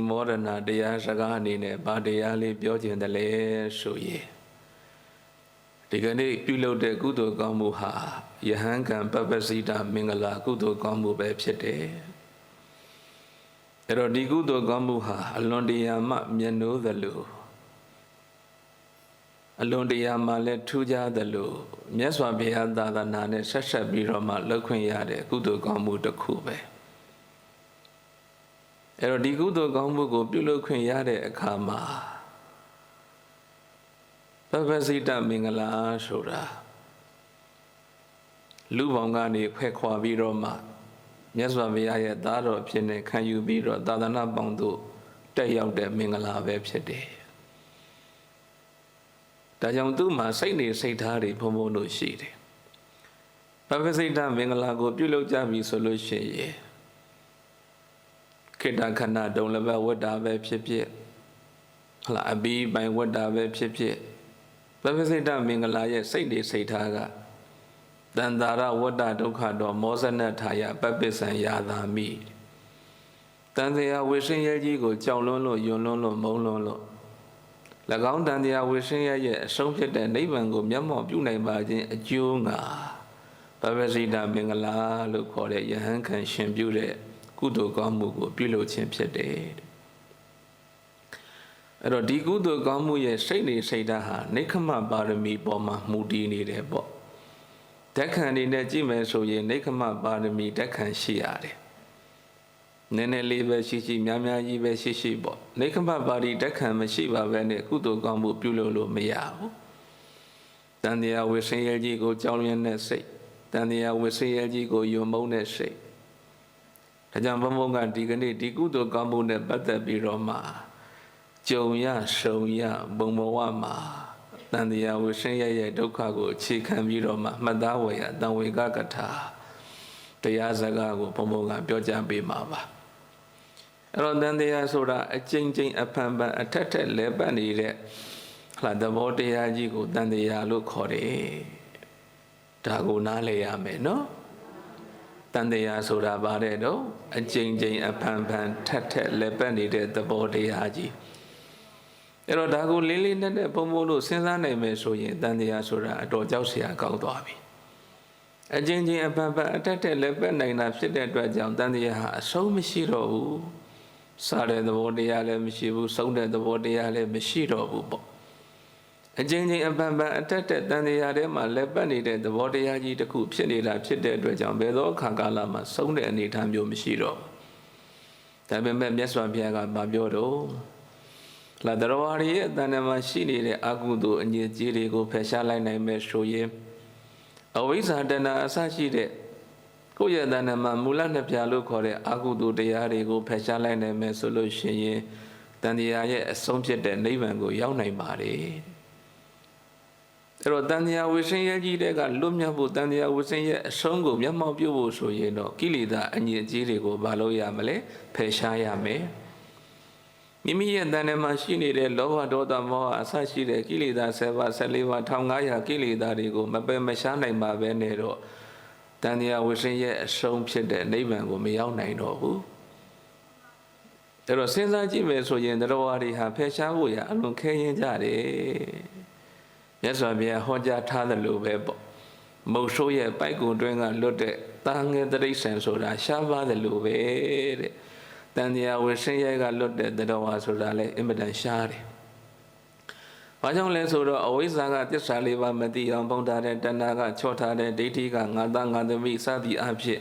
မောဒနာတရားစကားအနေနဲ့ဗာတရားလေးပြောခြင်းတလဲဆိုရင်ဒီကနေ့ပြုလုပ်တဲ့ကုသိုလ်ကောင်းမှုဟာယဟန်ကံပပ္ပစိတမင်္ဂလာကုသိုလ်ကောင်းမှုပဲဖြစ်တယ်အဲ့တော့ဒီကုသိုလ်ကောင်းမှုဟာအလွန်တရာမှမြတ်နိုးသလိုအလွန်တရာမှလည်းထူးခြားသလိုမြတ်စွာဘုရားသာသနာနဲ့ဆက်ဆက်ပြီးတော့မှလုပ်ခွင့်ရတဲ့ကုသိုလ်ကောင်းမှုတစ်ခုပဲအဲ့တော့ဒီကုသိုလ်ကောင်းမှုကိုပြုလုပ်ခွင့်ရတဲ့အခါမှာပပ္ပစိတမင်္ဂလာဆိုတာလူပေါင်းကနေဖက်ခွာပြီးတော့မှမြတ်စွာဘုရားရဲ့သားတော်ဖြစ်နေခံယူပြီးတော့သာသနာပေါင်းတို့တက်ရောက်တဲ့မင်္ဂလာပဲဖြစ်တယ်ဒါကြောင့်သူ့မှာစိတ်နေစိတ်ထားတွေဘုံဘုံတို့ရှိတယ်ပပ္ပစိတမင်္ဂလာကိုပြုလုပ်ကြပြီဆိုလို့ရှိရင်ခေတ္တခဏဒုံလဘဝတ္တာပဲဖြစ်ဖြစ်ဟလာအဘိပိုင်ဝတ္တာပဲဖြစ်ဖြစ်ပပ္ပစိတမင်္ဂလာရဲ့စိတ်နေစိတ်ထားကတန်တာရဝတ္တဒုက္ခတော်မောဇနထာယပပ္ပစ္စံယာသာမိတန်တရားဝိရှင်ရဲ့ကြီးကိုကြောက်လွန်းလို့ယွန်းလွန်းလို့မုန်းလွန်းလို့၎င်းတန်တရားဝိရှင်ရဲ့အဆုံးဖြစ်တဲ့နိဗ္ဗာန်ကိုမျက်မှောက်ပြုနိုင်ပါခြင်းအကျိုးငါပပ္ပစိတမင်္ဂလာလို့ခေါ်တဲ့ယဟန်ခံရှင်ပြုတဲ့ကုသိုလ်ကောင်းမှုကိုပြုလုပ်ခြင်းဖြစ်တယ်အဲ့တော့ဒီကုသိုလ်ကောင်းမှုရဲ့စိတ်နေစိတ်ဓာတ်ဟာနိက္ခမပါရမီပေါ်မှာမူတည်နေတယ်ပေါ့ဓက္ခံအနေနဲ့ကြည့်မယ်ဆိုရင်နိက္ခမပါရမီဓက္ခံရှိရတယ်နည်းနည်းလေးပဲရှိရှိများများကြီးပဲရှိရှိပေါ့နိက္ခမပါရီဓက္ခံမရှိပါဘဲနဲ့ကုသိုလ်ကောင်းမှုပြုလုပ်လို့မရဘူးတန်တရားဝိဆင်းရဲကြီးကိုကြောင်းရင်းတဲ့စိတ်တန်တရားဝိဆင်းရဲကြီးကိုယုံမုန်းတဲ့စိတ်ဒါကြောင့်ဘုံဘုံကဒီကနေ့ဒီကုသိုလ်ကောင်းမှုနဲ့ပတ်သက်ပြီးတော့မှကြုံရရှုံရဘုံဘဝမှာတန်တရားဝိရှင်ရဲ့ဒုက္ခကိုအခြေခံပြီးတော့မှမှတ်သားဝေရတံဝေကကထာတရားစကားကိုဘုံဘုံကပြောကြားပေးမှာပါအဲ့တော့တန်တရားဆိုတာအကျဉ်းချင်းအဖန်ဖန်အထက်ထက်လဲပတ်နေတဲ့ဟလာသဘောတရားကြီးကိုတန်တရားလို့ခေါ်တယ်ဒါကိုနားလည်ရမယ်နော်တန်တရားဆိုတာဗါတဲ့တော့အကျဉ်းချင်းအဖန်ဖန်ထက်ထက်လဲပတ်နေတဲ့သဘောတရားကြီးအဲ့တော့ဒါကိုလေးလေးနက်နက်ဘုံဘုံလို့စဉ်းစားနိုင်မယ်ဆိုရင်တန်တရားဆိုတာအတော်ကြောက်စရာကောင်းသွားပြီအချင်းချင်းအပန်ပန်အတက်တက်လည်းပဲနိုင်တာဖြစ်တဲ့အတွက်ကြောင့်တန်တရားဟာအဆုံးမရှိတော့ဘူးစားတဲ့သဘောတရားလည်းမရှိဘူးဆုံးတဲ့သဘောတရားလည်းမရှိတော့ဘူးပေါ့အချင်းချင်းအပန်ပန်အတက်တက်တန်တရားထဲမှာလည်းပတ်နေတဲ့သဘောတရားကြီးတစ်ခုဖြစ်နေတာဖြစ်တဲ့အတွက်ကြောင့်ဘယ်သောအခါကာလမှာဆုံးတဲ့အနေအထားမျိုးမရှိတော့ဘူးဒါပေမဲ့မြတ်စွာဘုရားကမပြောတော့လာတော်ဝါရီရဲ့အတန်တမှာရှိနေတဲ့အကုသိုလ်အညစ်အကြေးတွေကိုဖယ်ရှားလိုက်နိုင်မယ်ဆိုရင်အဝိဇ္ဇာတဏှာအစရှိတဲ့ကိုယ့်ရဲ့အတန်တမှာမူလနှစ်ဖြာလို့ခေါ်တဲ့အကုသိုလ်တရားတွေကိုဖယ်ရှားလိုက်နိုင်မယ်ဆိုလို့ရှိရင်တန်တရားရဲ့အဆုံးဖြစ်တဲ့နိဗ္ဗာန်ကိုရောက်နိုင်ပါတယ်အဲ့တော့တန်တရားဝိရှင်ရဲ့ကြီးတဲ့ကလွတ်မြောက်ဖို့တန်တရားဝိရှင်ရဲ့အဆုံးကိုမျက်မှောက်ပြုဖို့ဆိုရင်တော့ကိလေသာအညစ်အကြေးတွေကိုမလုပ်ရမလဲဖယ်ရှားရမယ်မိမိရဲ့တဏ္ဍာမှာရှိနေတဲ့လောဘဒေါသမောဟအစရှိတဲ့ကိလေသာ7ပါး14ပါး1500ကိလေသာတွေကိုမပယ်မရှားနိုင်ပါပဲနဲ့တော့တန်တရားဝိရှင်ရဲ့အဆုံးဖြစ်တဲ့နိဗ္ဗာန်ကိုမရောက်နိုင်တော့ဘူးဒါတော့စဉ်းစားကြည့်မယ်ဆိုရင်တရားဝါတွေဟာဖယ်ရှားဖို့ရအလွန်ခဲယဉ်ကြတယ်မြတ်စွာဘုရားဟောကြားထားသလိုပဲပေါ့မုတ်ဆိုးရဲ့ပိုက်ကုံတွင်းကလွတ်တဲ့တာငယ်တိရစ္ဆာန်ဆိုတာရှားပါတယ်လို့ပဲတဲ့တန်တရားဝိရှင်ရဲ့ကလွတ်တဲ့တရားဝါဆိုတာလည်းအင်မတန်ရှားတယ်။ဘာကြောင့်လဲဆိုတော့အဝိဇ္ဇာကသစ္စာလေးပါးမသိအောင်ပုံထားတဲ့တဏှာကချော့ထားတဲ့ဒိဋ္ဌိကငါသားငါသမီးစသည်အဖြစ်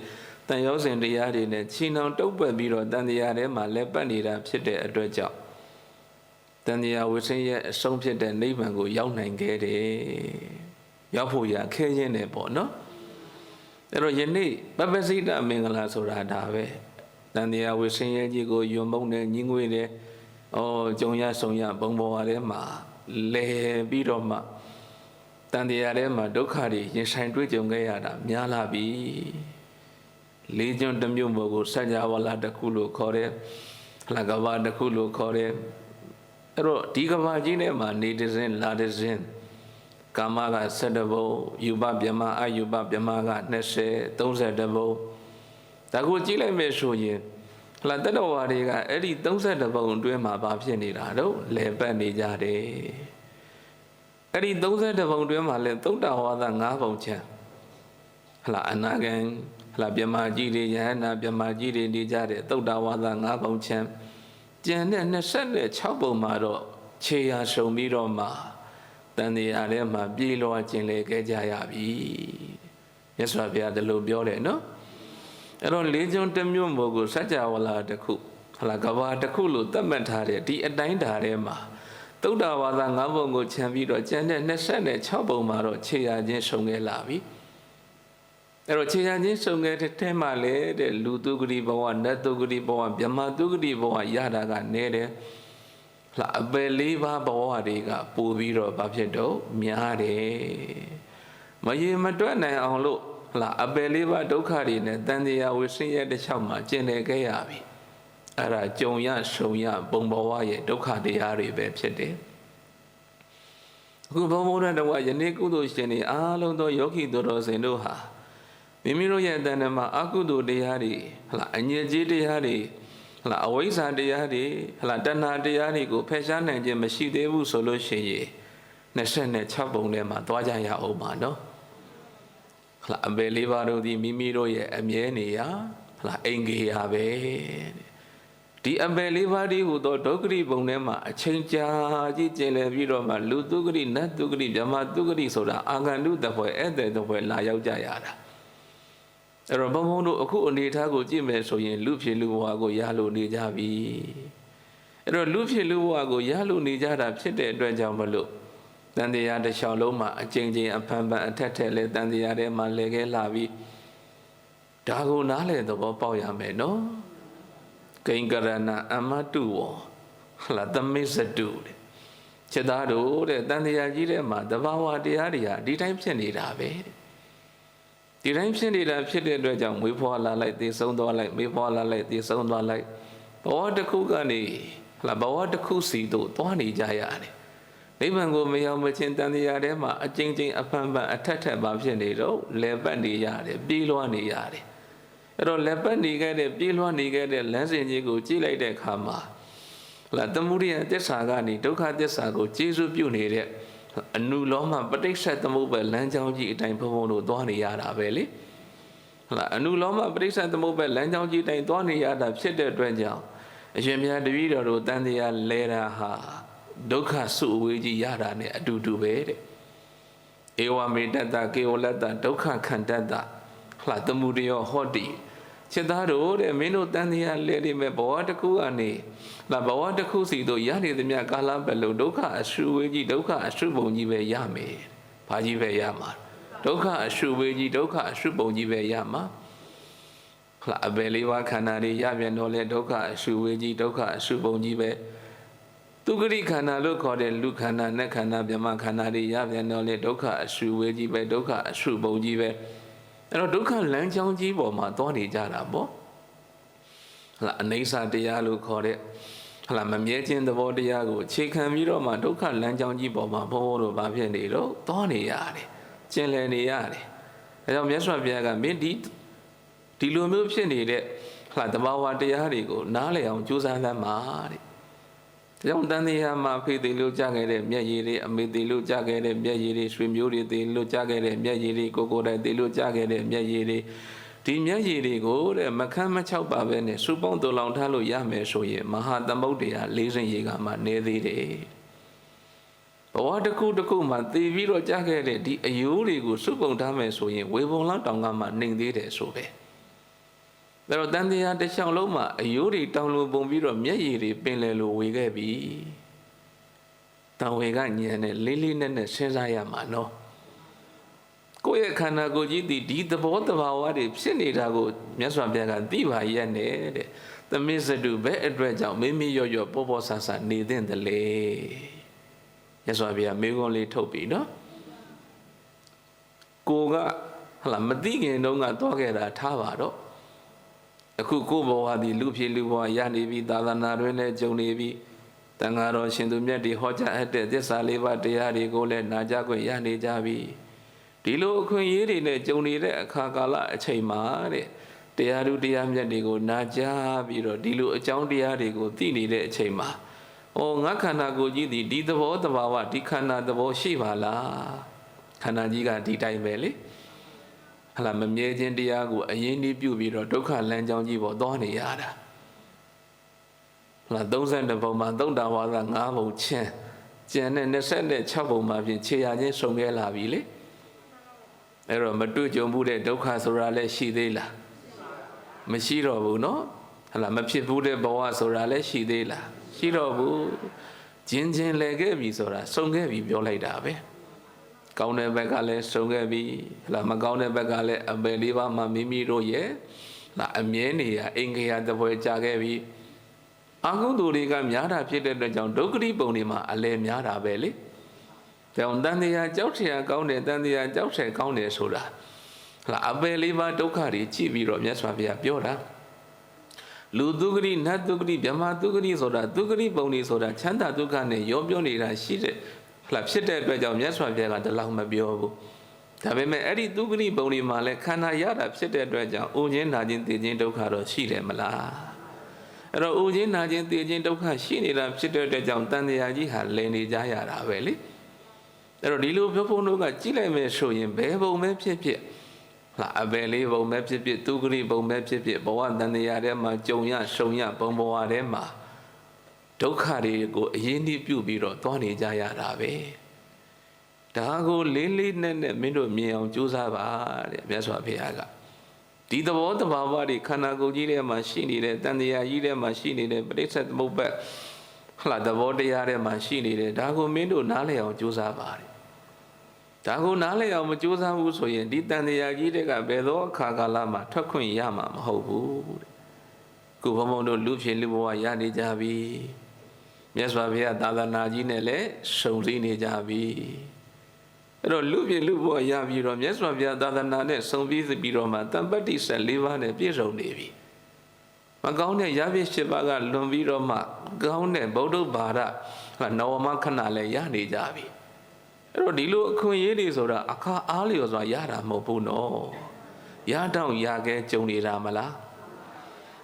တန်ရောစဉ်တရားတွေနဲ့ချီနှောင်တုပ်ပွက်ပြီးတော့တန်တရားထဲမှာလက်ပတ်နေတာဖြစ်တဲ့အတွက်ကြောင့်တန်တရားဝိရှင်ရဲ့အဆုံးဖြစ်တဲ့နိဗ္ဗာန်ကိုရောက်နိုင်ခဲ့တယ်။ရောက်ဖို့ရခဲရင်းတယ်ပေါ့နော်။အဲ့တော့ယနေ့ပပ္ပစိတမင်္ဂလာဆိုတာဒါပဲတန်တရားဝိရှင်ရဲ့ကြီးကိုယွံမုံနဲ့ညင်းငွေတယ်ကြုံရဆုံရဘုံဘောထဲမှာလဲပြီးတော့မှတန်တရားထဲမှာဒုက္ခတွေရင်ဆိုင်တွေ့ကြုံခဲ့ရတာများလာပြီလေးကျွန်းတစ်မျိုးမို့ကိုစัจ java လာတစ်ခုလို့ခေါ်တယ်လကဘာတစ်ခုလို့ခေါ်တယ်အဲ့တော့ဒီကဘာကြီးထဲမှာနေတစ်စင်းလာတစ်စင်းကာမက7ဘုံယူပဗြဟ္မာအယူပဗြဟ္မာက20 30ဘုံဒါကိုကြည့်လိုက်မယ်ဆိုရင် လာတတော်ဝါတွေကအဲ့ဒီ32ပုံအတွင်းမှာဘာဖြစ်နေတာတော့လဲပတ်နေကြတယ်အဲ့ဒီ32ပုံအတွင်းမှာလဲသုတ္တဝါဒ9ပုံချမ်းဟလာအနာဂံဟလာမြမကြီးတွေယဟနာမြမကြီးတွေနေကြတဲ့သုတ္တဝါဒ9ပုံချမ်းကျန်တဲ့26ပုံမှာတော့ခြေရာရှုံပြီးတော့မှတန်တရားထဲမှာပြေးလွှားကျင်လေခဲ့ကြရပြီမြတ်စွာဘုရားဒီလိုပြောတယ်နော်အဲ့တော့၄ကျွန်းတစ်မြို့မို့ကိုစัจ java လာတစ်ခုဟလာကဘာတစ်ခုလို့သတ်မှတ်ထားတဲ့ဒီအတိုင်းဓာတ်ထဲမှာသုတ္တဝါဒ9ပုံကိုခြံပြီးတော့ကျန်တဲ့26ပုံမှာတော့ခြေရာချင်းရှုံခဲ့လာပြီအဲ့တော့ခြေရာချင်းရှုံခဲ့တဲ့ထဲမှာလေတဲ့လူတုဂတိဘဝနတ်တုဂတိဘဝဗြဟ္မာတုဂတိဘဝရတာကနေတယ်လာအပယ်၄ပါးဘဝတွေကပို့ပြီးတော့ဘာဖြစ်တော့များတယ်မရေမတွက်နိုင်အောင်လို့လာအပယ်၄ပါးဒုက္ခတွေနဲ့တန်တရားဝိဆင်းရဲတစ်ချောင်းမှာကျင်လည်ခဲ့ရပြီအဲ့ဒါကြုံရရှုံရဘုံဘဝရဲ့ဒုက္ခတရားတွေပဲဖြစ်တယ်အခုဘုံဘုံတော်ယနေ့ကုသိုလ်ရှင်တွေအားလုံးသောယောဂီတော်စင်တို့ဟာမိမိတို့ရဲ့တဏ္ဍမှာအကုသိုလ်တရားတွေဟလာအညစ်အကြေးတရားတွေဟလာအဝိဇ္ဇာတရားတွေဟလာတဏှာတရားတွေကိုဖယ်ရှားနိုင်ခြင်းမရှိသေးဘူးဆိုလို့ရှိရင်26ပုံထဲမှာသွားကြရအောင်ပါနော်ဟလာအပယ်၄ပါးတို့ဒီမိမိတို့ရဲ့အမြဲနေရာဟလာအင်္ဂေယပဲဒီအပယ်၄ပါးဒီဟူသောဒုက္ခရိပုံထဲမှာအချိန်ကြာကြီးကျင်လည်ပြီးတော့မှလူတုဂရိနတ်တုဂရိဗြဟ္မာတုဂရိဆိုတာအာဂန္တုတပွဲဧည့်သည်တပွဲလာရောက်ကြရတာအဲ့တော့ဘုံဘုံတို့အခုအနေထားကိုကြည့်မယ်ဆိုရင်လူဖြစ်လူဘဝကိုရလို့နေကြပြီအဲ့တော့လူဖြစ်လူဘဝကိုရလို့နေကြတာဖြစ်တဲ့အတွက်ကြောင့်မလို့တန်တရားတစ်လျှောက်လုံးမှာအကျဉ်းချင်းအဖန်ဖန်အထက်ထက်လဲတန်တရားထဲမှာလဲခဲလာပြီးဒါကိုနားလဲသဘောပေါက်ရမယ်နော်ကိင်္ကရဏအမတုဝဟလာသမိစတုတဲ့ခြေသားတို့တဲ့တန်တရားကြီးထဲမှာတဘာဝတရားတွေဟာဒီတိုင်းဖြစ်နေတာပဲဒီတိုင်းဖြစ်နေတာဖြစ်တဲ့အတွက်ကြောင့်မွေးဖွားလာလိုက်သေဆုံးသွားလိုက်မွေးဖွားလာလိုက်သေဆုံးသွားလိုက်ဘဝတစ်ခုကနေဟလာဘဝတစ်ခုစီတို့သွားနေကြရတယ်နိဗ္ဗာန်ကိုမရောက်မချင်းတန်တရားထဲမှာအကျဉ်းချင်းအဖန်ဖန်အထက်ထက်ပါဖြစ်နေတော့လဲပတ်နေရတယ်ပြေးလွှားနေရတယ်အဲ့တော့လက်ပတ်နေခဲ့တဲ့ပြေးလွှားနေခဲ့တဲ့လမ်းစဉ်ကြီးကိုကြည့်လိုက်တဲ့အခါမှာလာသမုဒိယသစ္စာကနေဒုက္ခသစ္စာကိုကျေစုပြုနေတဲ့အနုလောမပဋိစ္စသမုပ္ပါလမ်းကြောင်းကြီးအတိုင်းဘုံဘုံတို့သွားနေရတာပဲလေဟုတ်လားအနုလောမပဋိစ္စသမုပ္ပါလမ်းကြောင်းကြီးအတိုင်းသွားနေရတာဖြစ်တဲ့အတွက်ကြောင့်အရှင်မြတ်တပည့်တော်တို့တန်တရားလဲတာဟာဒုက္ခစုအဝေးကြီးရတာနဲ့အတူတူပဲတဲ့ဧဝမေတ္တကေဝလတ္တဒုက္ခခန္တတ္တဟလာသမုဒယောဟောတိခြေသားတို့တဲ့မင်းတို့တန်တရားလဲနေမဲ့ဘဝတစ်ခုကနေလာဘဝတစ်ခုစီတို့ရနေသမျှကာလပတ်လုံးဒုက္ခအရှုဝေးကြီးဒုက္ခအရှုပုံကြီးပဲရမယ်။ဘာကြီးပဲရမှာဒုက္ခအရှုဝေးကြီးဒုက္ခအရှုပုံကြီးပဲရမှာဟလာအဘယ်လေးပါးခန္ဓာတွေရပြန်တော့လဲဒုက္ခအရှုဝေးကြီးဒုက္ခအရှုပုံကြီးပဲသူဂရိခန္ဓာလို့ခေါ်တဲ့လူခန္ဓာနတ်ခန္ဓာဗြဟ္မာခန္ဓာတွေရပြန်တော့လဲဒုက္ခအရှုဝေးကြီးပဲဒုက္ခအရှုပုံကြီးပဲအဲ့တော့ဒုက္ခလမ်းကြောင်းကြီးပေါ်မှာသွားနေကြတာပေါ့ဟလာအနိစ္စတရားလို့ခေါ်တဲ့ဟလာမမြဲခြင်းသဘောတရားကိုအခြေခံပြီးတော့မှဒုက္ခလမ်းကြောင်းကြီးပေါ်မှာဘုံဘုံတို့ဘာဖြစ်နေတော့သွားနေရတယ်ကျင်လည်နေရတယ်အဲကြောင့်မြတ်စွာဘုရားကမင်းဒီလိုမျိုးဖြစ်နေတဲ့ဟလာတဘာဝတရားတွေကိုနားလည်အောင်ကြိုးစားသမ်းပါတဲ့ဒါကြောင့်တန်တရားမှာဖေးသေးလို့ကြားခဲ့တဲ့မျက်ရည်တွေအမေသေးလို့ကြားခဲ့တဲ့မျက်ရည်တွေရွှေမျိုးတွေသေးလို့ကြားခဲ့တဲ့မျက်ရည်တွေကိုယ်တိုင်သေးလို့ကြားခဲ့တဲ့မျက်ရည်တွေဒီမျက်ရည်တွေကိုတဲ့မခမ်းမချောက်ပါပဲနဲ့စူပေါင်းတူလောင်ထားလို့ရမယ်ဆိုရင်မဟာသမုဒ္ဒရာ၄စင်ရေကမှနေသေးတယ်ဘဝတစ်ခုတစ်ခုမှသိပြီးတော့ကြားခဲ့တဲ့ဒီအယိုးတွေကိုစူပုံထားမယ်ဆိုရင်ဝေဘုံလောက်တောင်ကမှနှိမ်သေးတယ်ဆိုပဲဒါတော့တန်တရားတစ်ချောင်းလုံးမှာအယိုးတွေတောင်လိုပုံပြီးတော့မျက်ရည်တွေပင်လယ်လိုဝေခဲ့ပြီတံဝေကညံနဲ့လေးလေးနက်နက်စဉ်းစားရမှာနော်ကိုယ့်ရဲ့ခန္ဓာကိုယ်ကြီးဒီသဘောတဘာဝတွေဖြစ်နေတာကိုမြတ်စွာဘုရားကသိပါရဲ့နဲ့တဲ့သမစ္ဆတုဘယ်အတွက်ကြောင့်မိမိရော့ရော့ပေါ်ပေါ်ဆဆနေသင့်တယ်လေမြတ်စွာဘုရားမေးခွန်းလေးထုတ်ပြီနော်ကိုကဟလာမသိခင်တုန်းကသွားခဲ့တာထားပါတော့အခုကိုယ်ဘဝဒီလူဖြစ်လူဘဝရနေပြီသာသနာတွင်လည်းကြုံနေပြီတန်ဃာတော်ရှင်သူမြတ်တွေဟောကြားအပ်တဲ့သစ္စာလေးပါးတရားတွေကိုလည်းနာကြားခွင့်ရနေကြပြီဒီလိုအခွင့်အရေးတွေနဲ့ကြုံနေတဲ့အခါကာလအချိန်မှာတဲ့ တရားသူတရားမြတ်တွေကိုနာကြားပြီးတော့ဒီလိုအကြောင်းတရားတွေကိုသိနေတဲ့အချိန်မှာငါခန္ဓာကိုယ်ကြီးဒီသဘောတဘာဝဒီခန္ဓာသဘောရှိပါလားခန္ဓာကြီးကဒီတိုင်းပဲလေဟလာမမြဲခြင်းတရားကိုအရင်ဒီပြုပြီးတော့ဒုက္ခလမ်းကြောင်းကြီးပေါ်သွားနေရတာဟလာ32ပုံမှာသုတ္တဝါဒ5ပုံချင်းကျန်တဲ့26ပုံမှာဖြင့်ခြေရချင်းစုံခဲ့လာပြီလေအဲ့တော့မတွေ့ကြုံဘူးတဲ့ဒုက္ခဆိုတာလည်းရှိသေးလားမရှိတော့ဘူးเนาะဟလာမဖြစ်ဘူးတဲ့ဘဝဆိုတာလည်းရှိသေးလားရှိတော့ဘူးချင်းလဲခဲ့ပြီဆိုတာစုံခဲ့ပြီပြောလိုက်တာပဲကောင်းတဲ့ဘက်ကလည်းစုံခဲ့ပြီဟလာမကောင်းတဲ့ဘက်ကလည်းအပယ်လေးပါးမှာမိမိတို့ရဲ့လာအမြဲနေရအင်္ဂယတပွဲကြာခဲ့ပြီအကုသိုလ်တွေကများတာဖြစ်တဲ့အတွက်ကြောင့်ဒုက္ခတိပုံတွေမှာအလဲများတာပဲလေကြောင့်တန်တရားကြောက်ထရာကောင်းတယ်တန်တရားကြောက်ထရကောင်းတယ်ဆိုတာဟလာအပယ်လေးပါးဒုက္ခတွေကြည့်ပြီးတော့မြတ်စွာဘုရားပြောတာလူဒုက္ခတိနတ်ဒုက္ခတိဗြဟ္မာဒုက္ခတိဆိုတာဒုက္ခတိပုံတွေဆိုတာချမ်းသာဒုက္ခနဲ့ရောပြောနေတာရှိတဲ့ဟလာဖြစ်တဲ့အတွက်ကြောင့်မြတ်စွာဘုရားကတလောက်မပြောဘူးဒါပေမဲ့အဲ့ဒီဒုက္ခတိပုံတွေမှာလည်းခန္ဓာရတာဖြစ်တဲ့အတွက်ကြောင့်အိုခြင်းနာခြင်းသိခြင်းဒုက္ခတော့ရှိတယ်မလားအဲ့တော့အိုခြင်းနာခြင်းသိခြင်းဒုက္ခရှိနေတာဖြစ်တဲ့အတွက်ကြောင့်တန်တရားကြီးဟာလည်နေကြရတာပဲလေအဲ့တော့ဒီလိုဘုန်းတို့ကကြည့်လိုက်မယ်ဆိုရင်ဘယ်ပုံပဲဖြစ်ဖြစ်လာအပယ်လေးပုံပဲဖြစ်ဖြစ်ဒုက္ခတိပုံပဲဖြစ်ဖြစ်ဘဝတန်တရားထဲမှာကြုံရရှုံရဘုံဘဝထဲမှာဒုက္ခတွေကိုအရင်ဒီပြုပြီးတော့သွားနေကြရတာပဲဒါကိုလေးလေးနက်နက်မင်းတို့မြင်အောင်ကြိုးစားပါတဲ့မြတ်စွာဘုရားကဒီသဘောတဘာဝတွေခန္ဓာကိုယ်ကြီးထဲမှာရှိနေတဲ့တန်တရားကြီးထဲမှာရှိနေတဲ့ပဋိစ္စသမုပ္ပါဟလာသဘောတရားထဲမှာရှိနေတဲ့ဒါကိုမင်းတို့နားလည်အောင်ကြိုးစားပါတယ်ဒါကိုနားလည်အောင်မကြိုးစားဘူးဆိုရင်ဒီတန်တရားကြီးတွေကဘယ်သောအခါကာလမှာထွက်ခွင့်ရမှာမဟုတ်ဘူးတဲ့ခုဘုံဘုံတို့လူဖြစ်လူဘဝရနေကြပြီမြတ်စွာဘုရားသာသနာကြီးနဲ့လည်းစုံစည်းနေကြပြီအဲ့တော့လူဖြစ်လူဘဝရပြီးတော့မြတ်စွာဘုရားသာသနာနဲ့စုံစည်းပြီးတော့မှတမ္ပတ္တိ14ပါးနဲ့ပြည့်စုံနေပြီမကောင်းတဲ့ရပြည့်7ပါးကလွန်ပြီးတော့မှကောင်းတဲ့ဗုဒ္ဓဘာသာနဝမခဏလည်းရနေကြပြီအဲ့တော့ဒီလိုအခွင့်အရေးတွေဆိုတာအခါအားလျော်စွာရတာမဟုတ်ဘူးနော်ရတော့ရခဲ့ကြုံနေတာမလား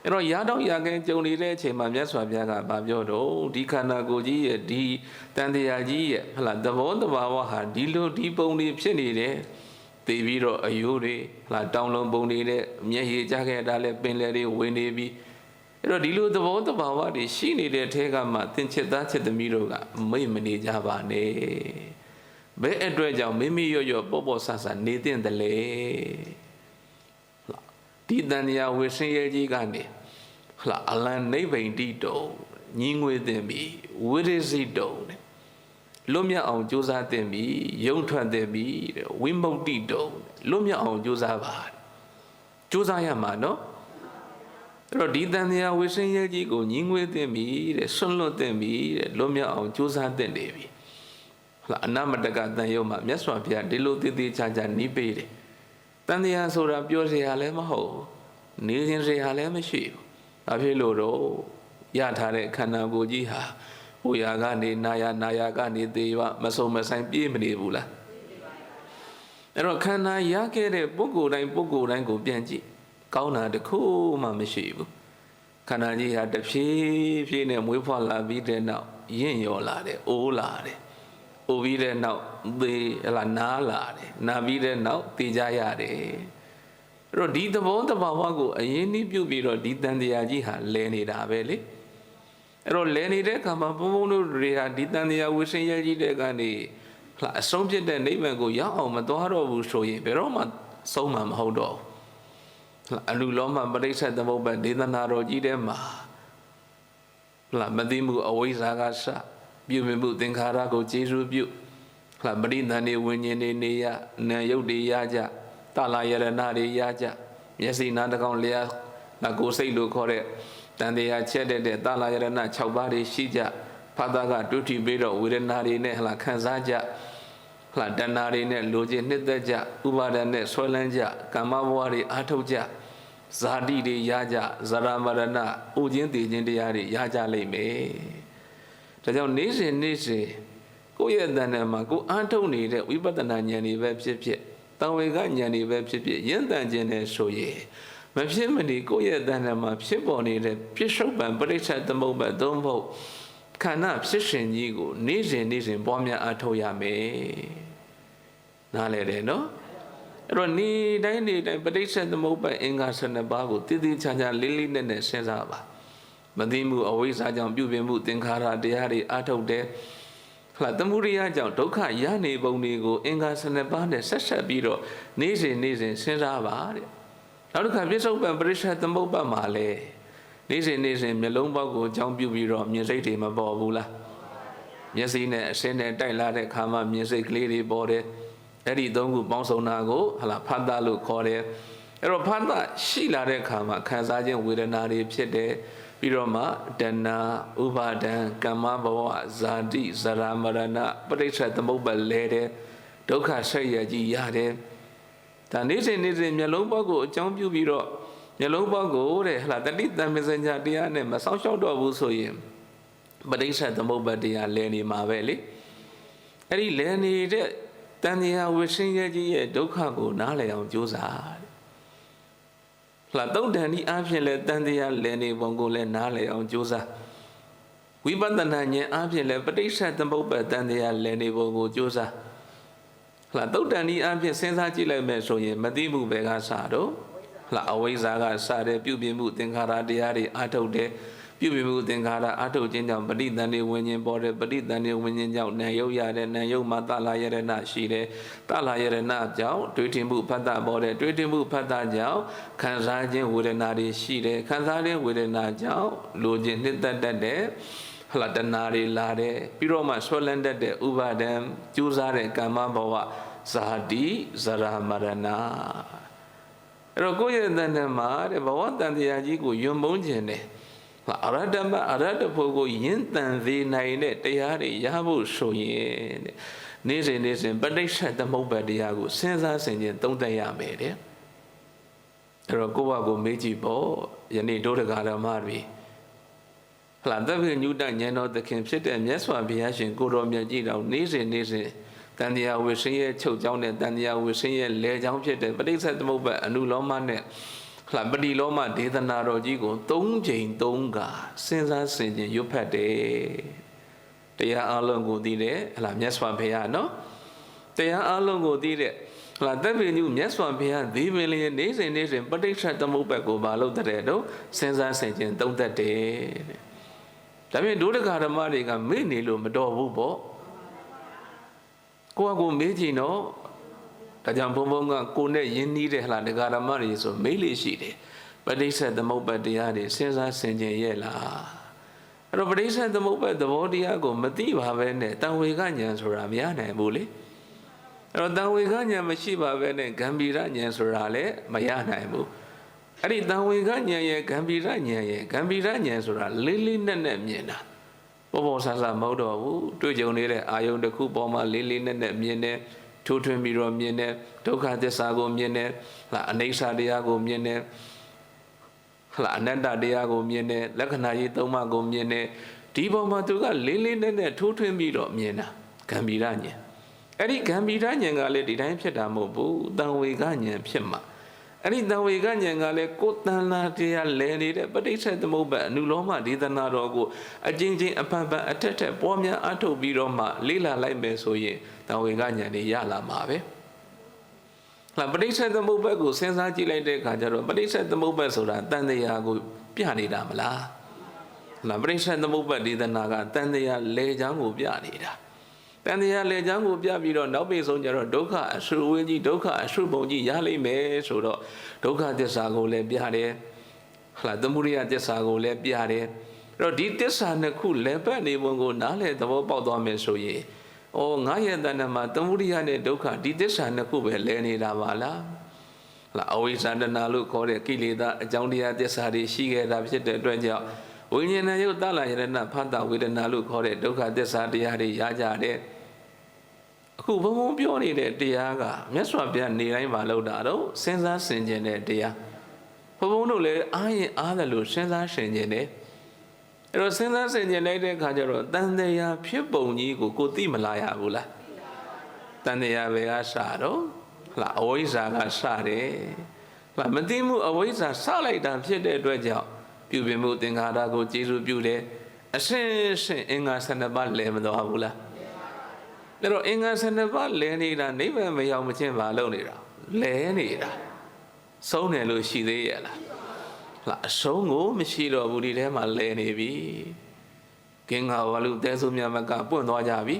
အဲ့တော့ရတော့ရခဲ့ကြုံနေတဲ့အချိန်မှာမြတ်စွာဘုရားကဗာပြောတော့ဒီခန္ဓာကိုယ်ကြီးရဲ့ဒီတန်တရားကြီးရဲ့ဟလာသဘောတဘာဝဟာဒီလိုဒီပုံတွေဖြစ်နေတယ်သိပြီးတော့အယိုးတွေဟလာတောင်းလုံးပုံတွေနဲ့မျက်ရည်ကျခဲ့တာလဲပင်လယ်တွေဝင်နေပြီးအဲ့တော့ဒီလိုသဘောတဘာဝတွေရှိနေတဲ့ထဲကမှသင်္ချစ်သားချစ်သမီးတို့ကမိတ်မနေကြပါနဲ့ဘယ်အတွက်ကြောင့်မိမိရော့ပေါ့ပေါ့ဆဆနေသင့်တယ်လေဒီတန်တရားဝေဆင်းရဲကြီးကနေဟလာအလံနိဗ္ဗိန်တိတုံညီငွေသင်ပြီဝိရစိတုံလွတ်မြောက်အောင်ကြိုးစားသင်ပြီယုံထွက်သင်ပြီတဲ့ဝိမု ക്തി တုံလွတ်မြောက်အောင်ကြိုးစားပါကြိုးစားရမှာနော်အဲ့တော့ဒီတန်တရားဝေဆင်းရဲကြီးကိုညီငွေသင်ပြီတဲ့ဆွန့်လွတ်သင်ပြီတဲ့လွတ်မြောက်အောင်ကြိုးစားသင်နေပြီအနမတကတန်ရုံမှာမြတ်စွာဘုရားဒီလိုတည်တည်ချာချာနီးပေးတယ်တန်တရားဆိုတာပြောစရာလည်းမဟုတ်နေခြင်းစရာလည်းမရှိဘူးဘာဖြစ်လို့တော့ရထားတဲ့ခန္ဓာကိုယ်ကြီးဟာဟိုရာကနေနာယာကနေသေးရမစုံမဆိုင်ပြေးမနေဘူးလားအဲ့တော့ခန္ဓာရခဲ့တဲ့ပုဂ္ဂိုလ်တိုင်းကိုပြန်ကြည့်ကောင်းတာတခုမှမရှိဘူးခန္ဓာကြီးဟာတဖြည်းဖြည်းနဲ့မွေးဖွားလာပြီးတဲ့နောက်ရင့်ရော်လာတယ်အိုးလာတယ်အိုးပြီးတဲ့နောက်သေဟလာနားလာတယ်နားပြီးတဲ့နောက်သေကြရတယ်အဲ့တော့ဒီသဘောတဘာဝကိုအရင်နှီးပြုတ်ပြီးတော့ဒီတန်တရားကြီးဟာလဲနေတာပဲလေအဲ့တော့လဲနေတဲ့အခါမှာဘုံဘုံတို့တွေဟာဒီတန်တရားဝိဆင်းရဲကြီးတဲ့ကနေအဆုံးဖြစ်တဲ့နိဗ္ဗာန်ကိုရောက်အောင်မသွားတော့ဘူးဆိုရင်ဘယ်တော့မှဆုံးမှာမဟုတ်တော့ဘူးအလူလောမပရိစ္ဆေသမုပ္ပါဒေသနာတော်ကြီးထဲမှာမသိမှုအဝိဇ္ဇာကစပြုမြမှုသင်္ခါရကိုကျေစုပြုပရိသန္တိဝိညာဉ်တွေနေရနာယုတ်တွေရကြတလာယရဏတွေရကြမျက်စိနားတစ်ကောင်လျာကိုစိတ်လို့ခေါ်တဲ့တန်တရားချက်တဲ့တလာယရဏ6ပါးတွေရှိကြဖသကဒုတိပေးတော့ဝေဒနာတွေနဲ့ခံစားကြတဏှာတွေနဲ့လိုချင်နှစ်သက်ကြဥပါဒဏ်နဲ့ဆွဲလန်းကြကာမဘဝတွေအားထုတ်ကြဇာတိတွေရကြဇရမရဏဥခြင်းတည်ခြင်းတရားတွေရကြလိမ့်မယ်ဒါကြောင့်နေ့စဉ်ကိုယ့်ရဲ့တဏ္ဍာမှာကိုအားထုတ်နေတဲ့ဝိပဿနာဉာဏ်တွေပဲဖြစ်ဖြစ်တံဝေကဉာဏ်တွေပဲဖြစ်ဖြစ်ယဉ်တန်ခြင်းနဲ့ဆိုရင် မဖြစ်မနေကိုယ့်ရဲ့တဏ္ဍာမှာဖြစ်ပေါ်နေတဲ့ပြစ္ဆုတ်ပံပရိစ္ဆေသမုပ္ပါဒ်သုံးဖို့ခန္ဓာဖြစ်ရှင်ကြီးကိုနေ့စဉ်ပွားများအားထုတ်ရမယ်နားလည်တယ်နော်အဲ့တော့နေ့တိုင်းပရိစ္ဆေသမုပ္ပါဒ်အင်္ဂါ12ပါးကိုတည်တည်ချာချာလေးလေးနက်နက်စဉ်းစားပါမသိမှုအဝိဇ္ဇာကြောင့်ပြုပြင်မှုသင်္ခါရတရားတွေအားထုတ်တယ်သမုဒိယကြောင့်ဒုက္ခရနေပုံတွေကိုအင်္ဂါ12ပါးနဲ့ဆက်ပြီးတော့နေ့စဉ်စဉ်းစားပါတဲ့နောက်တစ်ခါပြစ္ဆုတ်ပံပရိစ္ဆေသမုပ္ပါဒ်မှာလဲနေ့စဉ်မျက်လုံးပေါက်ကိုအကြောင်းပြုပြီးတော့မြင်စိတ်တွေမပေါ်ဘူးလားမျက်စိနဲ့အစင်းနဲ့တိုက်လာတဲ့ခါမှမြင်စိတ်ကလေးတွေပေါ်တယ်အဲ့ဒီသုံးခုပေါင်းစုံတာကိုဖတ်တာလို့ခေါ်တယ်အဲ့တော့ဖတ်တာရှိလာတဲ့ခါမှာခံစားခြင်းဝေဒနာတွေဖြစ်တယ်ပြီးတော့မှတဏှာဥပါဒံကမ္မဘဝဇာတိဇရာမရဏပရိစ္ဆေသမုပ္ပါဒ်လဲတယ်ဒုက္ခဆက်ရကြီးရတယ်ဒါနေ့စဉ်မျက်လုံးပေါက်ကိုအကြောင်းပြုပြီးတော့မျက်လုံးပေါက်ကိုတဲ့တတိတံပစဉ္ညာတရားနဲ့မဆောင်ရှောက်တော့ဘူးဆိုရင်ပရိစ္ဆေသမုပ္ပါဒ်တရားလဲနေမှာပဲလေအဲ့ဒီလဲနေတဲ့တန်တရားဝိဆင်းရဲကြီးရဲ့ဒုက္ခကိုနားလည်အောင်ကြိုးစားသုတ်တန်ဒီအားဖြင့်လဲတန်တရားလဲနေပုံကိုလဲနားလည်အောင်ကြိုးစားဝိပဿနာဉာဏ်အားဖြင့်လဲပဋိစ္စသမုပ္ပါဒ်တန်တရားလဲနေပုံကိုကြိုးစားသုတ်တန်ဒီအားဖြင့်စဉ်းစားကြည့်လိုက်မယ်ဆိုရင်မသိမှုပဲကစတော့အဝိဇ္ဇာကစတဲ့ပြုပြင်မှုသင်္ခါရတရားတွေအားထုတ်တယ်ပြုပြင်မှုသင်္ခါရအားထုတ်ခြင်းကြောင့်ပဋိသန္ဓေဝิญဉ်ပေါ်တယ်ပဋိသန္ဓေဝิญဉ်ကြောင့်နာယုတ်ရတဲ့နာယုတ်မှာတလာယရဏရှိတယ်တလာယရဏကြောင့်တွေးထင်မှုဖတ်တာပေါ်တယ်တွေးထင်မှုဖတ်တာကြောင့်ခံစားခြင်းဝေဒနာတွေရှိတယ်ခံစားခြင်းဝေဒနာကြောင့်လိုချင်နှစ်သက်တတ်တဲ့တဏှာတွေလာတယ်ပြီးတော့မှဆွဲလန်းတတ်တဲ့ဥပါဒံကျိုးစားတဲ့ကမ္မဘဝဇာတိဇရာမရဏအဲ့တော့ကိုယ့်ရဲ့တဏ္ဍာမှာတဲ့ဘဝတန်တရားကြီးကိုယွံမုန်းခြင်းတယ်အရဟတဖို့ကိုယဉ်တန်စေနိုင်တဲ့တရားတွေရဖို့ဆိုရင်တဲ့နေ့စဉ်ပဋိစ္စသမုပ္ပါဒ်တရားကိုစဉ်းစားဆင်ခြင်သုံးသပ်ရမယ်တဲ့အဲ့တော့ကိုယ့်ဘာကိုမေးကြည့်ပေါ့ယနေ့ဒုဒကာဓမ္မတွေသဗ္ဗညုတဉာဏ်တော်သခင်ဖြစ်တဲ့မြတ်စွာဘုရားရှင်ကိုတော်မြတ်ကြီးတော်နေ့စဉ်တန်တရားဝိဆင်းရဲ့ချုပ်ကြောင်းနဲ့တန်တရားဝိဆင်းရဲ့လဲကြောင်းဖြစ်တဲ့ပဋိစ္စသမုပ္ပါဒ်အနုလောမနဲ့ပတိလောမဒေသနာတော်ကြီးကို3ချိန်3ခါစဉ်းစားဆင်ခြင်ရွတ်ဖတ်တယ်တရားအလုံးကိုသိတယ်မြတ်စွာဘုရားနော်တရားအလုံးကိုသိတဲ့သဗ္ဗညုမြတ်စွာဘုရားဒီပင်လျက်နေ့စဉ်ပဋိစ္စသမုပ္ပါဒ်ကိုမလုပ်တဲ့တော့စဉ်းစားဆင်ခြင်သုံးသပ်တယ်ဒါဖြင့်ဒုဒကာဓမ္မတွေကမေ့နေလို့မတော်ဘူးပေါ့ကိုမေးကြည့်နော်ဒါကြောင့်ဘုံကကိုနဲ့ယဉ်နီးတဲ့ဒကာဓမ္မတွေဆိုမေးလေရှိတယ်ပဋိစ္စသမုပ္ပါဒ်တရားတွေစဉ်းစားဆင်ခြင်ရဲ့လားအဲ့တော့ပဋိစ္စသမုပ္ပါဒ်သဘောတရားကိုမသိပါပဲနဲ့တံဝေကဉာဏ်ဆိုတာမရနိုင်ဘူးလေအဲ့တော့တံဝေကဉာဏ်မရှိပါပဲနဲ့ဂံဗီရဉာဏ်ဆိုတာလည်းမရနိုင်ဘူးအဲ့ဒီတံဝေကဉာဏ်ရဲ့ဂံဗီရဉာဏ်ရဲ့ဂံဗီရဉာဏ်ဆိုတာလေးလေးနက်နက်မြင်တာပေါ်ဆဆမဟုတ်တော့ဘူးတွေ့ကြုံနေတဲ့အာယုန်တစ်ခုပေါ်မှာလေးလေးနက်နက်မြင်တယ်ထိုးထွင်းပြီးတော့မြင်တယ်ဒုက္ခသစ္စာကိုမြင်တယ်အနိစ္စတရားကိုမြင်တယ်အနတ္တတရားကိုမြင်တယ်လက္ခဏာကြီးသုံးပါးကိုမြင်တယ်ဒီပေါ်မှာသူကလေးလေးနက်နက်ထိုးထွင်းပြီးတော့မြင်တာဂံဗီရဉာဏ်အဲ့ဒီဂံဗီရဉာဏ်ကလည်းဒီတိုင်းဖြစ်တာမဟုတ်ဘူးတံဝေကဉာဏ်ဖြစ်မှာအဲ့ဒီတံဝေကဉာဏ်ကလည်းကိုယ်တန်လာတရားလဲနေတဲ့ပဋိစ္စသမုပ္ပါဒ်အနုလောမဒေသနာတော်ကိုအချင်းချင်းအဖန်ဖန်အထက်ထက်ပွားများအထုတ်ပြီးတော့မှလေ့လာလိုက်မယ်ဆိုရင်တံဝေကဉာဏ်တွေရလာမှာပဲပဋိစ္စသမုပ္ပါဒ်ကိုစဉ်းစားကြည့်လိုက်တဲ့အခါကျတော့ပဋိစ္စသမုပ္ပါဒ်ဆိုတာတန်တရားကိုပြနေတာမလားပဋိစ္စသမုပ္ပါဒ်ဒေသနာကတန်တရားလဲချောင်းကိုပြနေတာတန်တရားလေချောင်းကိုပြပြီးတော့နောက်ပိတ်ဆုံးကျတော့ဒုက္ခအရှုဝင်းကြီးဒုက္ခအရှုပုံကြီးရလိမ့်မယ်ဆိုတော့ဒုက္ခသစ္စာကိုလည်းပြတယ်သမုဒိယသစ္စာကိုလည်းပြတယ်အဲ့တော့ဒီသစ္စာနှစ်ခုလည်းပတ်နေပုံကိုနားလည်သဘောပေါက်သွားမယ်ဆိုရင်ငါရဲ့တဏ္ဍာမှာသမုဒိယနဲ့ဒုက္ခဒီသစ္စာနှစ်ခုပဲလဲနေတာပါလားအဝိဇ္ဇာတဏှာလို့ခေါ်တဲ့ကိလေသာအကြောင်းတရားသစ္စာတွေရှိခဲ့တာဖြစ်တဲ့အတွက်ကြောင့်ဝိညာဉ်နဲ့ယုတ်တလာယရဏဖတ်တာဝေဒနာလို့ခေါ်တဲ့ဒုက္ခသစ္စာတရားတွေရကြတယ်အခုဘုံဘုံပြောနေတဲ့တရားကမြတ်စွာဘုရားနေတိုင်းမှာလောက်တာတော့စဉ်းစားဆင်ခြင်တဲ့တရားဘုံဘုံတို့လည်းအားရင်အားတယ်လို့စဉ်းစားဆင်ခြင်တယ်အဲ့တော့စဉ်းစားဆင်ခြင်လိုက်တဲ့အခါကျတော့တန်တရားဖြစ်ပုံကြီးကိုသိမလာရဘူးလားတန်တရားပဲကစတော့အဝိဇ္ဇာကစတယ် မသိမှုအဝိဇ္ဇာစလိုက်တာဖြစ်တဲ့အတွက်ကြောင့်ပြုပြင်မှုသင်္ခါရကိုကျေစုပြုတယ်အရှင်းရှင်းအင်္ဂါ12ပါးလဲမသွားဘူးလားအဲ့တော့အင်္ဂါ12ပါးလဲနေတာနိဗ္ဗာန်မရောက်မချင်းမလုပ်နေတာလဲနေတာဆုံးတယ်လို့ရှိသေးရဲ့လားအဆုံးကိုမရှိတော့ဘူးဒီထဲမှာလဲနေပြီကင်္ဂါဝလူတဲဆုမြတ်မကပွင့်သွားကြပြီ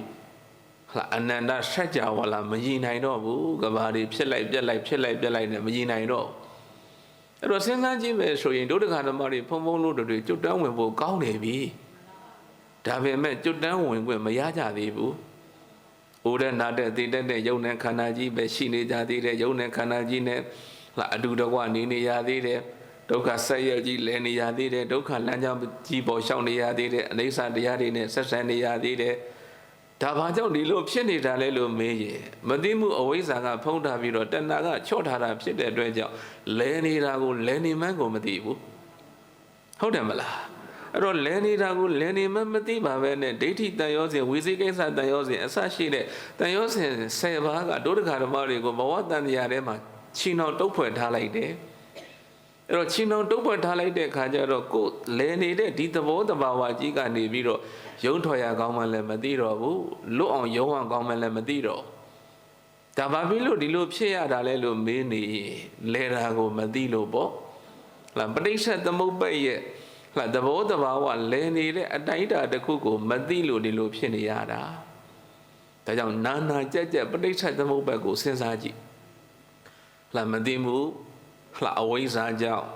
အနန္တဆက်ကြဝဠာမရည်နိုင်တော့ဘူးကဘာတွေဖြစ်လိုက်ပြက်လိုက်ဖြစ်လိုက်ပြက်လိုက်နဲ့မရည်နိုင်တော့အဲ့တော့စဉ်းစားကြည့်မယ်ဆိုရင်ဒုဒကဓမ္မတွေဖုံဖုံလို့တွေကျွတ်တန်းဝင်ဖို့ကောင်းနေပြီဒါပေမဲ့ကျွတ်တန်းဝင်ခွင့်မရကြသေးဘူးအိုတဲ့နာတဲ့သိတဲ့ယုံနဲ့ခန္ဓာကြီးပဲရှိနေကြသေးတယ်ယုံနဲ့ခန္ဓာကြီးနဲ့အတူတကွနေနေရသေးတယ်ဒုက္ခဆက်ရကြီးလဲနေရသေးတယ်ဒုက္ခလမ်းကြောင်းကြီးပေါ်ရှောင်နေရသေးတယ်အနိစ္စတရားတွေနဲ့ဆက်ဆံနေရသေးတယ်ဒါဘာကြောင့်ဒီလိုဖြစ်နေတာလဲလို့မေးရင်မသိမှုအဝိဇ္ဇာကဖုံးထားပြီးတော့တဏှာကချော့ထားတာဖြစ်တဲ့အတွက်ကြောင့်လဲနေတာကိုလဲနေမှန်းကိုမသိဘူးဟုတ်တယ်မလားအဲ့တော့လဲနေတာကိုလဲနေမှန်းမသိပါပဲနဲ့ဒိဋ္ဌိတန်ရောစဉ်ဝိသိကိစ္စတန်ရောစဉ်အစရှိတဲ့တန်ရောစဉ်10ပါးကဒုဒကဓမ္မတွေကိုဘဝတန်တရားထဲမှာချီနှောင်တုပ်ဖွဲ့ထားလိုက်တယ်အဲ့တော့ချီနှောင်တုပ်ဖွဲ့ထားလိုက်တဲ့အခါကျတော့ကိုယ်လဲနေတဲ့ဒီသဘောတဘာဝကြီးကနေပြီးတော့ရုံးထွက်ရကောင်းမှလည်းမသိတော့ဘူးလွတ်အောင်ရုံးအောင်ကောင်းမှလည်းမသိတော့ဒါဘာဖြစ်လို့ဒီလိုဖြစ်ရတာလဲလို့မေးနေလဲတာကိုမသိလို့ပေါ့ပဋိစ္စသမုပ္ပါဒ်ရဲ့သဘောတဘာဝလဲနေတဲ့အတိုင်းအတာတစ်ခုကိုမသိလို့ဒီလိုဖြစ်နေရတာဒါကြောင့်နာနာကြက်ကြက်ပဋိစ္စသမုပ္ပါဒ်ကိုစဉ်းစားကြည့်မသိမှုအဝိဇ္ဇာကြောင့်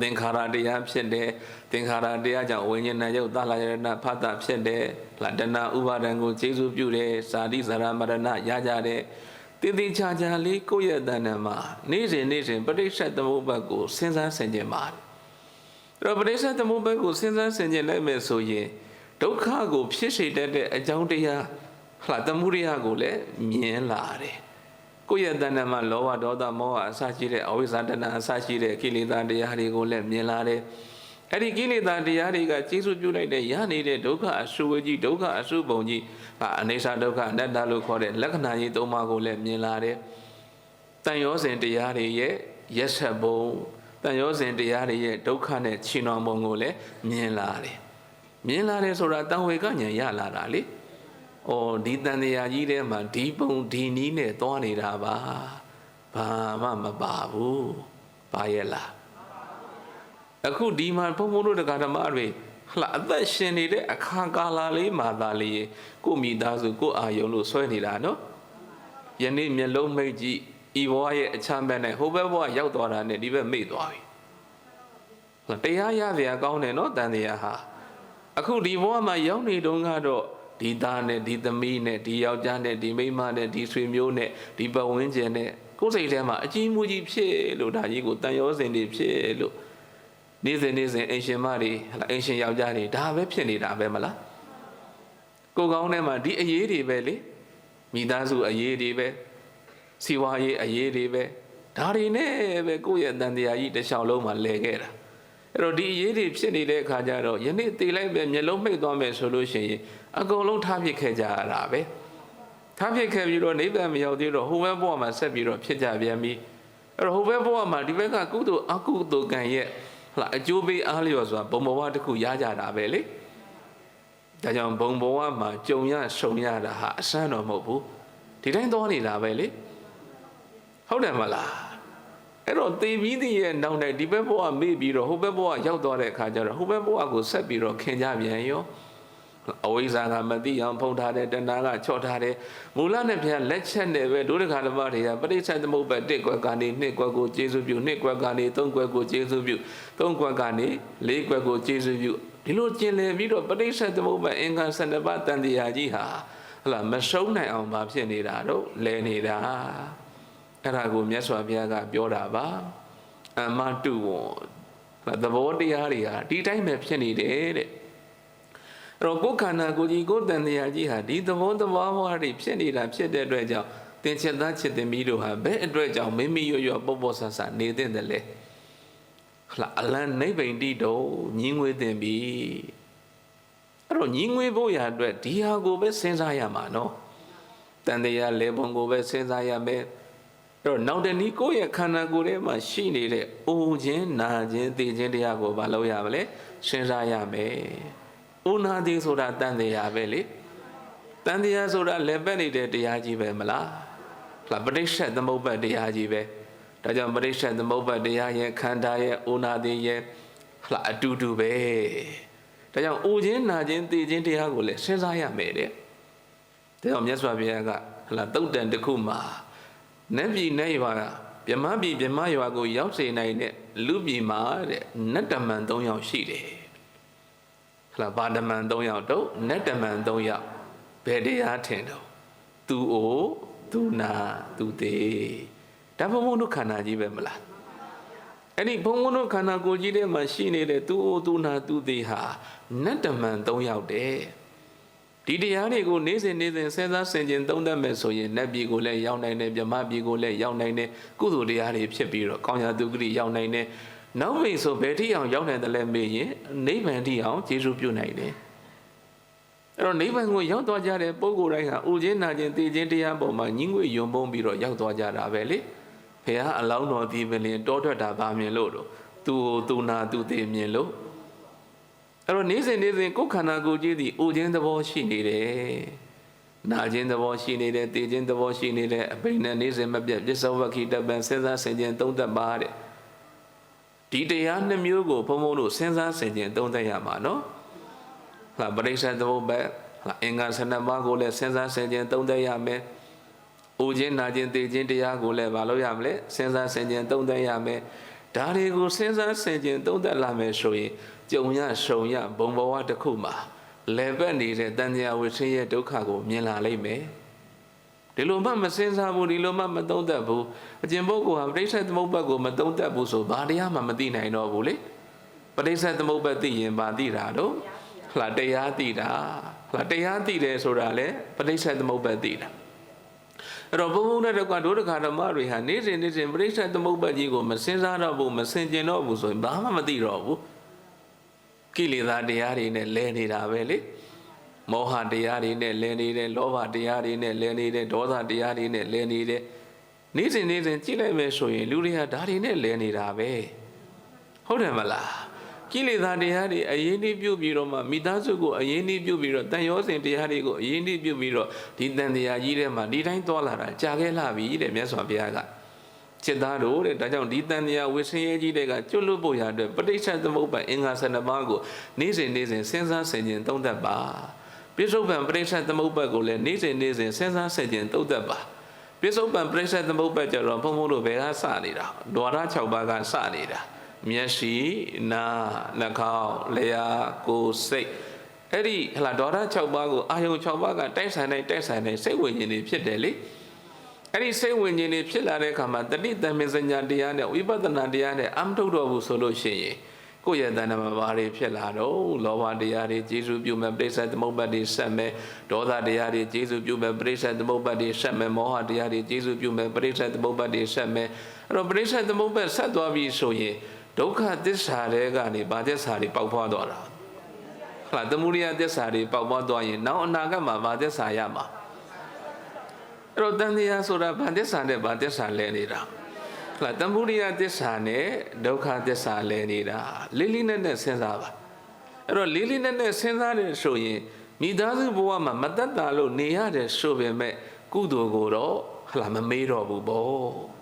သင်္ခါရတရားဖြစ်တယ်သင်္ခါရတရားကြောင့်ဝိညာဉ်နဲ့ရုပ်သလယရဏဖတ်တာဖြစ်တယ်တဏှာဥပါဒံကိုကျေစုပြုတယ်ဇာတိဇရာမရဏရကြတယ်တည်တည်ချာချာလေးကိုယ့်ရဲ့တဏ္ဍာမှာနေ့စဉ်ပဋိစ္စသမုပ္ပါဒ်ကိုစဉ်းစားဆင်ခြင်ပါတယ်အဲ့တော့ပဋိစ္စသမုပ္ပါဒ်ကိုစဉ်းစားဆင်ခြင်လိုက်မယ်ဆိုရင်ဒုက္ခကိုဖြစ်စေတတ်တဲ့အကြောင်းတရားသမုဒယကိုလည်းမြင်လာတယ်ကိုယ့်ရဲ့တဏ္ဍာမှာလောဘဒေါသမောဟအစရှိတဲ့အဝိဇ္ဇာတဏှာအစရှိတဲ့ကိလေသာတရားတွေကိုလည်းမြင်လာတယ်အဲ့ဒီကိလေသာတရားတွေကကျေစုပြုလိုက်တဲ့ရနေတဲ့ဒုက္ခအစုဝကြီးဒုက္ခအစုပုံကြီးအနိစ္စဒုက္ခအနတ္တလို့ခေါ်တဲ့လက္ခဏာကြီးသုံးပါးကိုလည်းမြင်လာတယ်တန်ရောစဉ်တရားတွေရဲ့ရက်ဆက်ပုံတန်ရောစဉ်တရားတွေရဲ့ဒုက္ခနဲ့ချီနှောင်ပုံကိုလည်းမြင်လာတယ်ဆိုတာတန်ဝေကဉာဏ်ရလာတာလေဒီတန်တရားကြီးထဲမှာဒီပုံဒီနီးနဲ့သွားနေတာပါဘာမှမပါဘူးပါရဲ့လားအခုဒီမှာဘုံဘုံတို့တရားဓမ္မတွေအသက်ရှင်နေတဲ့အခါကာလလေးမှာသာလေကိုမိသားစုကိုအာယုံလို့ဆွဲနေတာနော်ယနေ့မျက်လုံးမိတ်ကြည့်ဤဘဝရဲ့အချမ်းဘက်နဲ့ဟိုဘက်ဘဝရောက်သွားတာနဲ့ဒီဘက်မိတ်သွားပြီတရားရစရာကောင်းတယ်နော်တန်တရားဟာအခုဒီဘဝမှာရောက်နေတုန်းကတော့ဒီသားနဲ့ဒီသမီးနဲ့ဒီယောက်ျားနဲ့ဒီမိန်းမနဲ့ဒီဆွေမျိုးနဲ့ဒီပတ်ဝန်းကျင်နဲ့ကိုယ်စိတ်ထဲမှာအကြီးမူကြီးဖြစ်လို့ဒါကြီးကိုတန်ရောစင်တွေဖြစ်လို့နေ့စဉ်အင်ရှင်မတွေအင်ရှင်ယောက်ျားတွေဒါပဲဖြစ်နေတာပဲမလားကိုယ်ကောင်းထဲမှာဒီအရေးတွေပဲလေမိသားစုအရေးတွေပဲစီဝါရေးအရေးတွေပဲဒါတွေနဲ့ပဲကိုယ့်ရဲ့တန်တရားကြီးတစ်လျှောက်လုံးမှာလဲခဲ့တာအဲ့တော့ဒီအရေးတွေဖြစ်နေတဲ့အခါကျတော့ယနေ့သိလိုက်ပဲမျက်လုံးမှိတ်သွားမယ်ဆိုလို့ရှိရင်အကုန်လုံးထားပစ်ခဲ့ကြရတာပဲထားပစ်ခဲ့ပြီးတော့နိဗ္ဗာန်မရောက်သေးတော့ဟိုဘက်ဘဝမှာဆက်ပြီးတော့ဖြစ်ကြပြန်ပြီအဲ့တော့ဟိုဘက်ဘဝမှာဒီဘက်ကကုသိုလ်အကုသိုလ်ကံရဲ့အကျိုးပေးအားလျော်စွာဘုံဘဝတစ်ခုရကြတာပဲလေဒါကြောင့်ဘုံဘဝမှာကြုံရဆုံရတာဟာအဆန်းတော့မဟုတ်ဘူးဒီတိုင်းသွားနေတာပဲလေဟုတ်တယ်မလားအဲ့တော့သေပြီးတည်းရဲ့နောက်နဲ့ဒီဘက်ဘဝမေ့ပြီးတော့ဟိုဘက်ဘဝရောက်သွားတဲ့အခါကျတော့ဟိုဘက်ဘဝကိုဆက်ပြီးတော့ခင်ကြပြန်ရောအဝိဇ္ဇာကမသိအောင်ဖုံးထားတဲ့တဏှာကချော့ထားတဲ့မူလနဲ့ပြန်လက်ချက်နဲ့ပဲဒုဒကဓမ္မတွေကပဋိစ္စသမုပ္ပါဒ်1ကွက်ကနေ2ကွက်ကိုကျေစုပြု2ကွက်ကနေ3ကွက်ကိုကျေစုပြု3ကွက်ကနေ4ကွက်ကိုကျေစုပြုဒီလိုကျင်လည်ပြီးတော့ပဋိစ္စသမုပ္ပါဒ်အင်္ဂါ12ပါးတန်တရားကြီးဟာမရှုံးနိုင်အောင်မဖြစ်နေတာတော့လဲနေတာအဲ့ဒါကိုမြတ်စွာဘုရားကပြောတာပါအမတုဝသဘောတရားတွေဟာဒီတိုင်းပဲဖြစ်နေတယ်တဲ့အဲ့တော့ကိုယ်ခန္ဓာကိုယ်ကြီးကိုယ်တန်တရားကြီးဟာဒီသဘောတဘာဝတွေဖြစ်နေတာဖြစ်တဲ့အတွက်ကြောင့်သင်္ချစ်သားချစ်သမီးတို့ဟာဘယ်အတွက်ကြောင့်မိမိရွပေါ့ပေါ့ဆဆနေတဲ့တယ်လဲအလံနိဗ္ဗိန္တိတော့ညီငွေတင်ပြီအဲ့တော့ညီငွေဖို့ရအတွက်ဒီဟာကိုပဲစဉ်းစားရမှာနော်တန်တရားလေပုံကိုပဲစဉ်းစားရမယ် တော့နောက်တနည်းကိုယ့်ရဲ့ခန္ဓာကိုယ်ထဲမှာရှိနေတဲ့အိုခြင်းနာခြင်းသိခြင်းတရားကိုမလုပ်ရမလဲစဉ်းစားရမယ်။အိုနာသည်ဆိုတာတန်တရားပဲလေ။တန်တရားဆိုတာလည်းပဲနေတဲ့တရားကြီးပဲမလား။ပရိစ္ဆေသမုပ္ပါဒ်တရားကြီးပဲ။ဒါကြောင့်ပရိစ္ဆေသမုပ္ပါဒ်တရားရဲ့ခန္ဓာရဲ့အိုနာသည်ရဲ့အတူတူပဲ။ဒါကြောင့်အိုခြင်းနာခြင်းသိခြင်းတရားကိုလည်းစဉ်းစားရမယ်တဲ့။ဒါကြောင့်မြတ်စွာဘုရားကသုတ်တန်တစ်ခုမှာနတ်ပြည်နဲ့ရွာဗြဟ္မပြည်ဗြဟ္မရွာကိုရောက်စေနိုင်တဲ့လူပြည်မှာတဲ့နတ်တမန်3ယောက်ရှိတယ်ဘာတမန်3ယောက်တော့နတ်တမန်3ယောက်ဘယ်တရားထင်တော့သူအိုသူနာသူသေးဒါဘုံဘုံတို့ခန္ဓာကြီးပဲမလားအဲ့ဒီဘုံဘုံတို့ခန္ဓာကိုယ်ကြီးထဲမှာရှိနေတဲ့သူအိုသူနာသူသေးဟာနတ်တမန်3ယောက်တဲ့ဒီတရားတွေကိုနေ့စဉ်စဉ်စဉ်းစားဆင်ခြင်သုံးသပ်မယ်ဆိုရင်နတ်ပြည်ကိုလည်းရောက်နိုင်တယ်ဗြဟ္မပြည်ကိုလည်းရောက်နိုင်တယ်ကုသိုလ်တရားတွေဖြစ်ပြီးတော့ကောင်းရာသူဂတိရောက်နိုင်တယ်နောက်မိတ်ဆိုဘယ်ထိအောင်ရောက်နိုင်တယ်လဲမေးရင်နိဗ္ဗာန်ထိအောင်ကျေစုပြုနိုင်တယ်အဲ့တော့နိဗ္ဗာန်ကိုရောက်သွားကြတဲ့ပုဂ္ဂိုလ်တိုင်းဟာဥခြင်းနာခြင်းသိခြင်းတရားပေါ်မှာညှင်းငွေယွံပုံပြီးတော့ရောက်သွားကြတာပဲလေဘုရားအလောင်းတော်ဒီပင်တောထွက်တာဗာမြင်လို့တော့သူနာသူသိမြင်လို့အဲ့တော့နေ့စဉ်ကိုယ်ခန္ဓာကိုယ်ကြီးသည်အိုခြင်းသဘောရှိနေတယ်။နာခြင်းသဘောရှိနေတယ်၊သိခြင်းသဘောရှိနေတယ်အပိဏနေ့စဉ်မပြတ်ပစ္စောဝခိတပံစဉ်းစားဆင်ခြင်သုံးသပ်ပါတဲ့။ဒီတရား2မျိုးကိုဘုံဘုံတို့စဉ်းစားဆင်ခြင်သုံးသပ်ရမှာနော်။ပရိစ္ဆေသမုပ္ပါဒ်အင်္ဂါ12ပါးကိုလည်းစဉ်းစားဆင်ခြင်သုံးသပ်ရမယ်။အိုခြင်းနာခြင်းသိခြင်းတရားကိုလည်းမလုပ်ရမလဲစဉ်းစားဆင်ခြင်သုံးသပ်ရမယ်။ဒါတွေကိုစဉ်းစားဆင်ခြင်သုံးသပ်လာမယ်ဆိုရင်ကြုံရရှုံရဘုံဘဝတစ်ခုမှာလဲပတ်နေတဲ့တန်မြာဝိဆင်းရဲ့ဒုက္ခကိုမြင်လာလိမ့်မယ်ဒီလိုမှမစဉ်းစားဘူးဒီလိုမှမသုံးသပ်ဘူးအကျင့်ပုဂ္ဂိုလ်ဟာပဋိစ္စသမုပ္ပါဒ်ကိုမသုံးသပ်ဘူးဆိုဘာတရားမှမသိနိုင်တော့ဘူးလေပဋိစ္စသမုပ္ပါဒ်သိရင်ဘာသိတာတော့တရားသိတာတရားသိတယ်ဆိုတာလေပဋိစ္စသမုပ္ပါဒ်သိတာအဲ့တော့ဘုံဘုံတဲ့ကဒုဒကာဓမ္မတွေဟာနေ့စဉ်ပဋိစ္စသမုပ္ပါဒ်ကြီးကိုမစဉ်းစားတော့ဘူးမဆင်ခြင်တော့ဘူးဆိုရင်ဘာမှမသိတော့ဘူးကိလေသာတရားတွေနဲ့လဲနေတာပဲလေမောဟတရားတွေနဲ့လဲနေတယ်လောဘတရားတွေနဲ့လဲနေတယ်ဒေါသတရားတွေနဲ့လဲနေတယ်နေ့စဉ်ကြည့်လိုက်မယ်ဆိုရင်လူတွေကဓာတ်တွေနဲ့လဲနေတာပဲဟုတ်တယ်မလားကိလေသာတရားတွေအရင်ပြုတ်ပြီးတော့မှမိသားစုကိုအရင်ပြုတ်ပြီးတော့တန်ရောစဉ်တရားတွေကိုအရင်ပြုတ်ပြီးတော့ဒီတန်တရားကြီးထဲမှာဒီတိုင်းသွားလာတာကြာခဲ့လာပြီတဲ့မြတ်စွာဘုရားကจิตသားတို့တဲ့ဒါကြောင့်ဒီတန်တရားဝိဆင်းရဲကြီးတွေကကျွတ်လွတ်ဖို့ရတဲ့ပဋိစ္စသမုပ္ပါဒ်အင်္ဂါ12ပါးကိုနေ့စဉ်စဉ်းစားဆင်ခြင်သုံးသပ်ပါပြစ္ဆုတ်ပံပဋိစ္စသမုပ္ပါဒ်ကိုလည်းနေ့စဉ်စဉ်းစားဆင်ခြင်သုံးသပ်ပါပြစ္ဆုတ်ပံပဋိစ္စသမုပ္ပါဒ်ကျတော့ဘုံဘုံတို့ဘယ်ကစနေတာဒွါရ6ပါးကစနေတာမျက်စိနာနှာခေါင်းလျှာကိုယ်စိတ်အဲ့ဒီဒွါရ6ပါးကိုအာယုံ6ပါးကတိုက်ဆိုင်တဲ့စိတ်ဝိညာဉ်တွေဖြစ်တယ်လေအဲ့ဒီစိတ်ဝိညာဉ်တွေဖြစ်လာတဲ့အခါမှာတတိတမင်စညာတရားနဲ့ဝိပဿနာတရားနဲ့အမထုတ်တော့ဘူးဆိုလို့ရှိရင်ကိုယ့်ရဲ့တဏ္ဍမှာဘာတွေဖြစ်လာတော့လောဘတရားတွေကျေစုပြုမဲ့ပရိစ္ဆေသမုပ္ပါဒ်တွေဆက်မဲ့ဒေါသတရားတွေကျေစုပြုမဲ့ပရိစ္ဆေသမုပ္ပါဒ်တွေဆက်မဲ့မောဟတရားတွေကျေစုပြုမဲ့ပရိစ္ဆေသမုပ္ပါဒ်တွေဆက်မဲ့အဲ့တော့ပရိစ္ဆေသမုပ္ပါဒ်ဆက်သွားပြီဆိုရင်ဒုက္ခသစ္စာတွေကနေဘာသစ္စာတွေပေါက်ဖွားသွားတာသမုဒယသစ္စာတွေပေါက်ဖွားသွားရင်နောက်အနာဂတ်မှာဘာသစ္စာရမှာအဲ့တော့တန်တရားဆိုတာဘာသစ္စာနဲ့ဘာသစ္စာလဲနေတာသမုဒယသစ္စာနဲ့ဒုက္ခသစ္စာလဲနေတာလေးနဲ့စဉ်းစားပါအဲ့တော့လေးနဲ့စဉ်းစားတယ်ဆိုရင်မိသားစုဘဝမှာမတတ်တာလို့နေရတယ်ဆိုပေမဲ့ကုသိုလ်ကိုတော့မမေးတော့ဘူးပေါ့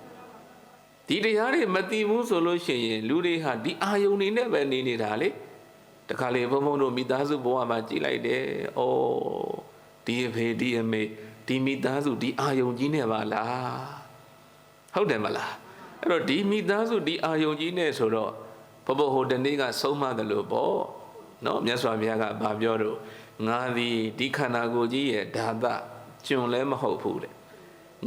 ဒီတရားတွေမသိဘူးဆိုလို့ရှိရင်လူတွေဟာဒီအာယုန်တွေနဲ့ပဲနေနေတာလေတခါလေဘုံဘုံတို့မိသားစုဘဝမှာကြည်လိုက်တယ်ဩဒီအဖေဒီအမေဒီမိသားစုဒီအာယုံကြီးနဲ့ပါလားဟုတ်တယ်မလားအဲ့တော့ဒီမိသားစုဒီအာယုံကြီးနဲ့ဆိုတော့ဘဘဟိုတနေ့ကဆုံးမတယ်လို့ပေါ့နော်မြတ်စွာဘုရားကဗာပြောတော့ငါသည်ဒီခန္ဓာကိုယ်ကြီးရဲ့ဓာတကျွန်လည်းမဟုတ်ဘူးတဲ့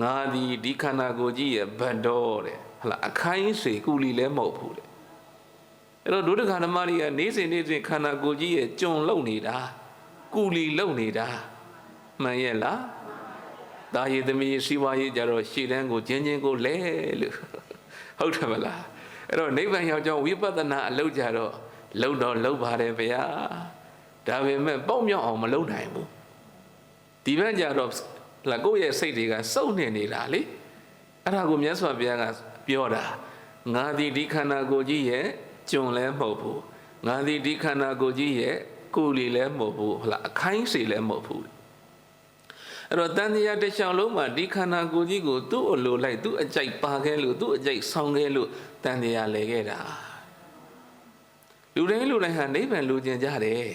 ငါသည်ဒီခန္ဓာကိုယ်ကြီးရဲ့ဗတ်တော်တဲ့အခိုင်းစေကူလီလည်းမဟုတ်ဘူးတဲ့အဲ့တော့ဒုဒကဓမ္မတွေကနေ့စဉ်ခန္ဓာကိုယ်ကြီးရဲ့ကျွန်လုံနေတာကူလီလုံနေတာမှန်ရဲ့လားဒါရည်သမီးစီးပွားရေးကြတော့ရှေ့တန်းကိုချင်းကိုလဲလို့ဟုတ်တယ်မလားအဲ့တော့နိဗ္ဗာန်ရောက်ကြောင်းဝိပဿနာအလုပ်ကြတော့လုံပါတယ်ဗျာဒါပေမဲ့ပေါ့မြောက်အောင်မလုပ်နိုင်ဘူးဒီဘက်ကြတော့ကိုယ့်ရဲ့စိတ်တွေကစုပ်နေနေတာလေ အဲ့ဒါကိုမြတ်စွာဘုရားကပြောတာငါဒီခန္ဓာကိုယ်ကြီးရဲ့ကျွန်လည်းမဟုတ်ဘူးငါဒီခန္ဓာကိုယ်ကြီးရဲ့ကိုယ်လီလည်းမဟုတ်ဘူးဟုတ်လားအခိုင်းစီလည်းမဟုတ်ဘူးအဲ့တော့တန်တရားတစ်ချောင်းလုံးမှာဒီခန္ဓာကိုယ်ကြီးကိုသူ့အလိုလိုက်သူ့အကြိုက်ပါခဲ့လို့သူ့အကြိုက်ဆောင်ခဲ့လို့တန်တရားလဲခဲ့တာလူတိုင်းဟာနိဗ္ဗာန်လိုချင်ကြတယ်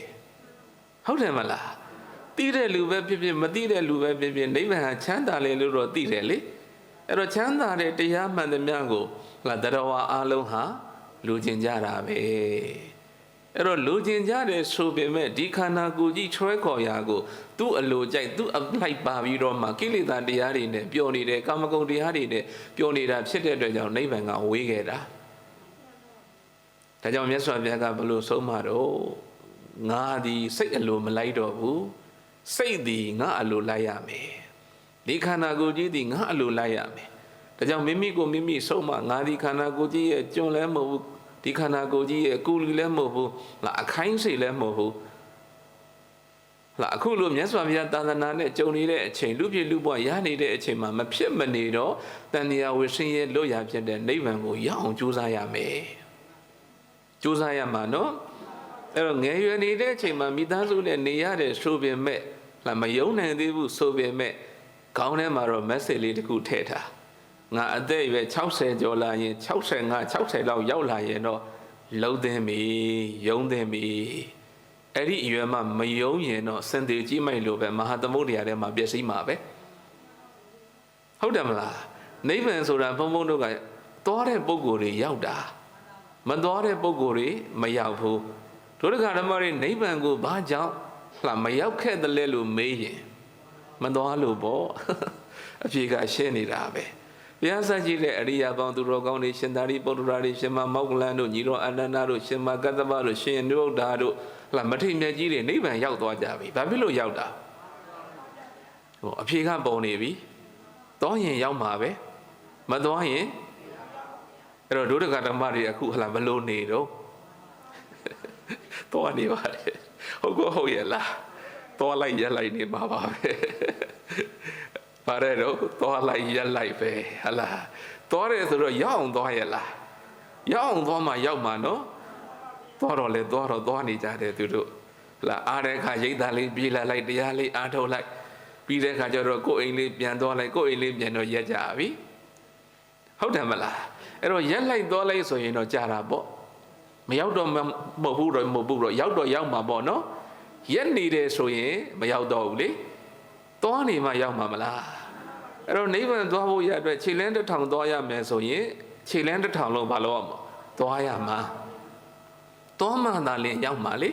ဟုတ်တယ်မလားသိတဲ့လူပဲဖြစ်ဖြစ်မသိတဲ့လူပဲဖြစ်ဖြစ်နိဗ္ဗာန်ဟာချမ်းသာလေလို့တော့သိတယ်လေအဲ့တော့ချမ်းသာတဲ့တရားမှန်သမျှကိုတရဝအလုံးဟာလိုချင်ကြတာပဲအဲ့တော့လိုချင်ကြတယ်ဆိုပေမဲ့ဒီခန္ဓာကိုယ်ကြီးချွဲခေါ်ရာကိုသူ့အလိုကြိုက်သူ့အလိုက်ပါပြီးတော့မှကိလေသာတရားတွေနဲ့ပျော်နေတယ်ကာမဂုဏ်တရားတွေနဲ့ပျော်နေတာဖြစ်တဲ့အတွက်ကြောင့်နိဗ္ဗာန်ကဝေးခဲ့တာဒါကြောင့်မြတ်စွာဘုရားကဘလို့ဆုံးမတော့ငါသည်စိတ်အလိုမလိုက်တော့ဘူးစိတ်သည်ငါအလိုလိုက်ရမယ်ဒီခန္ဓာကိုယ်ကြီးသည်ငါအလိုလိုက်ရမယ်ဒါကြောင့်မိမိကိုမိမိဆုံးမငါဒီခန္ဓာကိုယ်ကြီးရဲ့ကျွန်လည်းမဟုတ်ဘူးဒီခန္ဓာကိုယ်ကြီးရဲ့ကိုယ်လည်းမဟုတ်ဘူးလားအခိုင်းစိတ်လည်းမဟုတ်ဘူးလားအခုလိုမြတ်စွာဘုရားသာသနာနဲ့ကြုံနေတဲ့အချိန်လူဖြစ်လူဘဝရနေတဲ့အချိန်မှာမဖြစ်မနေတော့တဏှာဝိရှင်ရဲ့လွတ်ရဖြစ်တဲ့နိဗ္ဗာန်ကိုရအောင်ကြိုးစားရမယ်ကြိုးစားရမှာနော်အဲ့တော့ငယ်ရွယ်နေတဲ့အချိန်မှာမိသားစုနဲ့နေရတဲ့ဆိုပေမဲ့လားမယုံနိုင်သေးဘူးဆိုပေမဲ့ခေါင်းထဲမှာတော့ message လေးတစ်ခုထည့်ထားငါအသက်အရွယ်60ကျော်လာရင်65 60လောက်ရောက်လာရင်တော့လုံးသိမ်းပြီယုံသိမ်းပြီအဲ့ဒီအရွယ်မှာမယုံရင်တော့စင်သေးကြီးမိုက်လို့ပဲမဟာသမုဒ္ဒရာထဲမှာပျက်စီးမှာပဲဟုတ်တယ်မလားနိဗ္ဗာန်ဆိုတာဘုံဘုံတို့ကသွားတဲ့ပုံကိုယ်တွေရောက်တာမသွားတဲ့ပုံကိုယ်တွေမရောက်ဘူးတို့တက္ကဓမ္မတွေနိဗ္ဗာန်ကိုဘာကြောင့်မရောက်ခဲ့တယ်လဲလို့မေးရင်မသွားလို့ပေါ့အဖြေကရှင်းနေတာပဲဘုရားစကြည့်တဲ့အရိယာပေါင်းသူတော်ကောင်းတွေရှင်သာရိပုတ္တရာတွေရှင်မမောက္ကလန်တို့ညီတော်အနန္ဒတို့ရှင်မကတ္တဗတို့ရှင်နိဗ္ဗာန်တို့မထိန်မြတ်ကြီးတွေနိဗ္ဗာန်ရောက်သွားကြပြီဘာဖြစ်လို့ရောက်တာအဖြေကပုံနေပြီသွားရင်ရောက်မှာပဲမသွားရင်အဲ့တော့ဒုဒကဓမ္မတွေအခုဘလို့နေတော့သွားနေပါလေဟုတ်ရဲ့လားသွားလိုက်ရက်လိုက်နေမှာပါပဲပါတယ်တော့သွားလိုက်ရက်လိုက်ပဲဟလားသွားတယ်ဆိုတော့ရောက်အောင်သွားရလားရောက်အောင်သွားမှရောက်မှာနော်သွားတော့လေသွားနေကြတယ်သူတို့လားအားတဲ့အခါရိတ်သားလေးပြေးလာလိုက်တရားလေးအားထုတ်လိုက်ပြီးတဲ့အခါကျတော့ကိုယ်အိမ်လေးပြန်သွားလိုက်ကိုယ်အိမ်လေးပြန်တော့ရက်ကြပြီဟုတ်တယ်မလားအဲ့တော့ရက်လိုက်သွားလိုက်ဆိုရင်တော့ကြာတာပေါ့မရောက်တော့မဟုတ်ဘူးတော့ရောက်တော့ရောက်မှာပေါ့နော်ရက်နေတယ်ဆိုရင်မရောက်တော့ဘူးလေသွားနေမှရောက်မှာမလားအဲ့တော့နိဗ္ဗာန်သွားဖို့ရအတွက်ခြေလန်းတစ်ထောင်သွားရမယ်ဆိုရင်ခြေလန်းတစ်ထောင်လုံးမလုပ်အောင်သွားရမှာသွားမှသာလင်ရောက်မှာလေ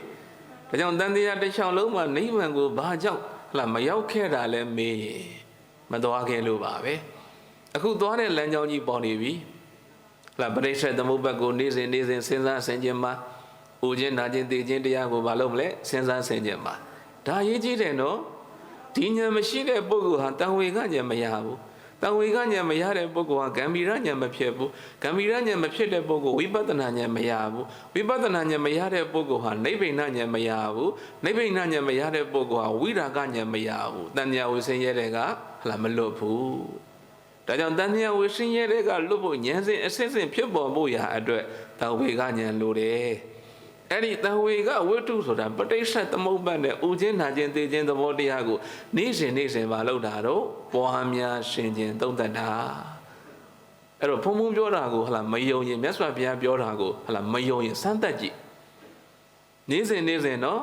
ဒါကြောင့်တန်တရားတစ်ချောင်းလုံးမှာနိဗ္ဗာန်ကိုဘာကြောင့်မရောက်ခဲ့တာလဲမေးရင်မသွားခဲ့လို့ပါပဲအခုသွားတဲ့လမ်းကြောင်းကြီးပေါ်နေပြီပရိစ္ဆေသမုပ္ပါဒ်ကိုနေ့စဉ်စဉ်းစားဆင်ခြင်မှာဥခြင်းနာခြင်းသိခြင်းတရားကိုမလုပ်မလဲစဉ်းစားဆင်ခြင်မှာဒါရေးကြည့်တယ်နော်ဒီဉာဏ်မရှိတဲ့ပုဂ္ဂိုလ်ဟာတန်ဝေကဉာဏ်မရဘူးတန်ဝေကဉာဏ်မရတဲ့ပုဂ္ဂိုလ်ဟာဂမ္ဗီရဉာဏ်မဖြစ်ဘူးဂမ္ဗီရဉာဏ်မဖြစ်တဲ့ပုဂ္ဂိုလ်ဝိပဿနာဉာဏ်မရဘူးဝိပဿနာဉာဏ်မရတဲ့ပုဂ္ဂိုလ်ဟာနိဗ္ဗာန်ဉာဏ်မရဘူးနိဗ္ဗာန်ဉာဏ်မရတဲ့ပုဂ္ဂိုလ်ဟာဝိရာဂဉာဏ်မရဘူးတဏှာဝိဆင်းရဲတဲ့ကမလွတ်ဘူးဒါကြောင့်တဏှာဝိဆင်းရဲတဲ့ကလွတ်ဖို့ဉာဏ်စဉ်အစစ်စစ်ဖြစ်ပေါ်ဖို့ရာအတွက်တန်ဝေကဉာဏ်လိုတယ်အဲ့ဒီတန်ဝေကဝိတုဆိုတာပဋိစ္စသမုပ္ပါဒ်နဲ့ဥခြင်းနာခြင်းသိခြင်းသဘောတရားကိုနေ့စဉ်မလုပ်တာတော့ပွားများရှင်ခြင်းသုံးသပ်တာအဲ့တော့ဘုံဘုံပြောတာကိုမယုံရင်မြတ်စွာဘုရားပြောတာကိုမယုံရင်စမ်းသပ်ကြည့်နေ့စဉ်နော်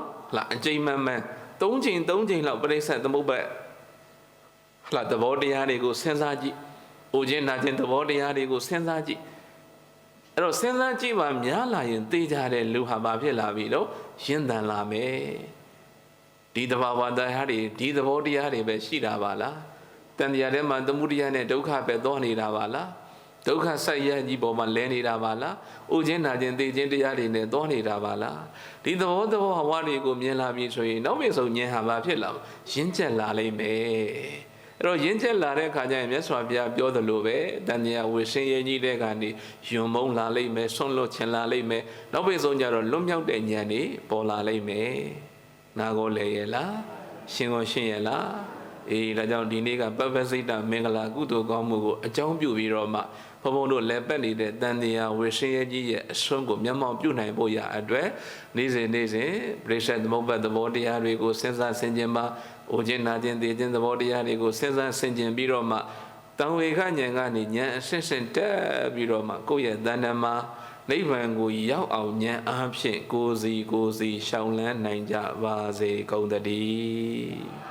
အကြိမ်မှန်၃ချိန်လောက်ပဋိစ္စသမုပ္ပါဒ်သဘောတရားတွေကိုစဉ်းစားကြည့်ဥခြင်းနာခြင်းသဘောတရားတွေကိုစဉ်းစားကြည့်အဲ့တော့စဉ်းစားကြည့်မှများလာရင်သိကြတဲ့လူဟာဘာဖြစ်လာပြီတော့ရင့်တန်လာမယ်ဒီသဘာဝတရားတွေဒီသဘောတရားတွေပဲရှိတာပါလားတန်တရားထဲမှာသမုဒိယနဲ့ဒုက္ခပဲသွားနေတာပါလားဒုက္ခဆက်ရကြီးပေါ်မှာလဲနေတာပါလားဥခြင်းနာခြင်းသိခြင်းတရားတွေနဲ့သွားနေတာပါလားဒီသဘောဝါတွေကိုမြင်လာပြီဆိုရင်နောက်ပြေဆုံးဉာဏ်ဟာဘာဖြစ်လာရင့်ကျက်လာလိမ့်မယ်အဲ့တော့ရင့်ကျက်လာတဲ့အခါကျရင်မြတ်စွာဘုရားပြောသလိုပဲတဏှာဝိရှင်ရဲ့ကြီးတဲ့ကနေယွံမုံလာလိမ့်မယ်ဆွန့်လွတ်ချင်လာလိမ့်မယ်နောက်ပြေဆုံးကျတော့လွတ်မြောက်တဲ့ဉာဏ်တွေပေါ်လာလိမ့်မယ်ငါကိုလည်းရဲ့လားရှင်ကိုရှင်းရဲ့လား ဒါကြောင့်ဒီနေ့ကပပ္ပစိတ်တမင်္ဂလာကုသိုလ်ကောင်းမှုကိုအကြောင်းပြုပြီးတော့မှဘုံဘုံတို့လည်းပတ်နေတဲ့တန်တရားဝေရှင်ရဲ့ကြီးရဲ့အဆုံးကိုမျက်မှောက်ပြုနိုင်ဖို့ရအတွက်နေ့စဉ်ပရိစ္ဆေသမုပ္ပါသဘောတရားတွေကိုစဉ်းစားဆင်ခြင်ပါအိုခြင်းနာခြင်းသိခြင်းသဘောတရားတွေကိုစဉ်းစားဆင်ခြင်ပြီးတော့မှတံဝေခဉာဏ်ကနေဉာဏ်အစစ်စစ်တက်ပြီးတော့မှကိုယ့်ရဲ့တဏ္ဍာမှာနိဗ္ဗာန်ကိုရောက်အောင်ဉာဏ်အားဖြင့်ကိုယ်စီရှောင်လန်းနိုင်ကြပါစေကုန်သတည်း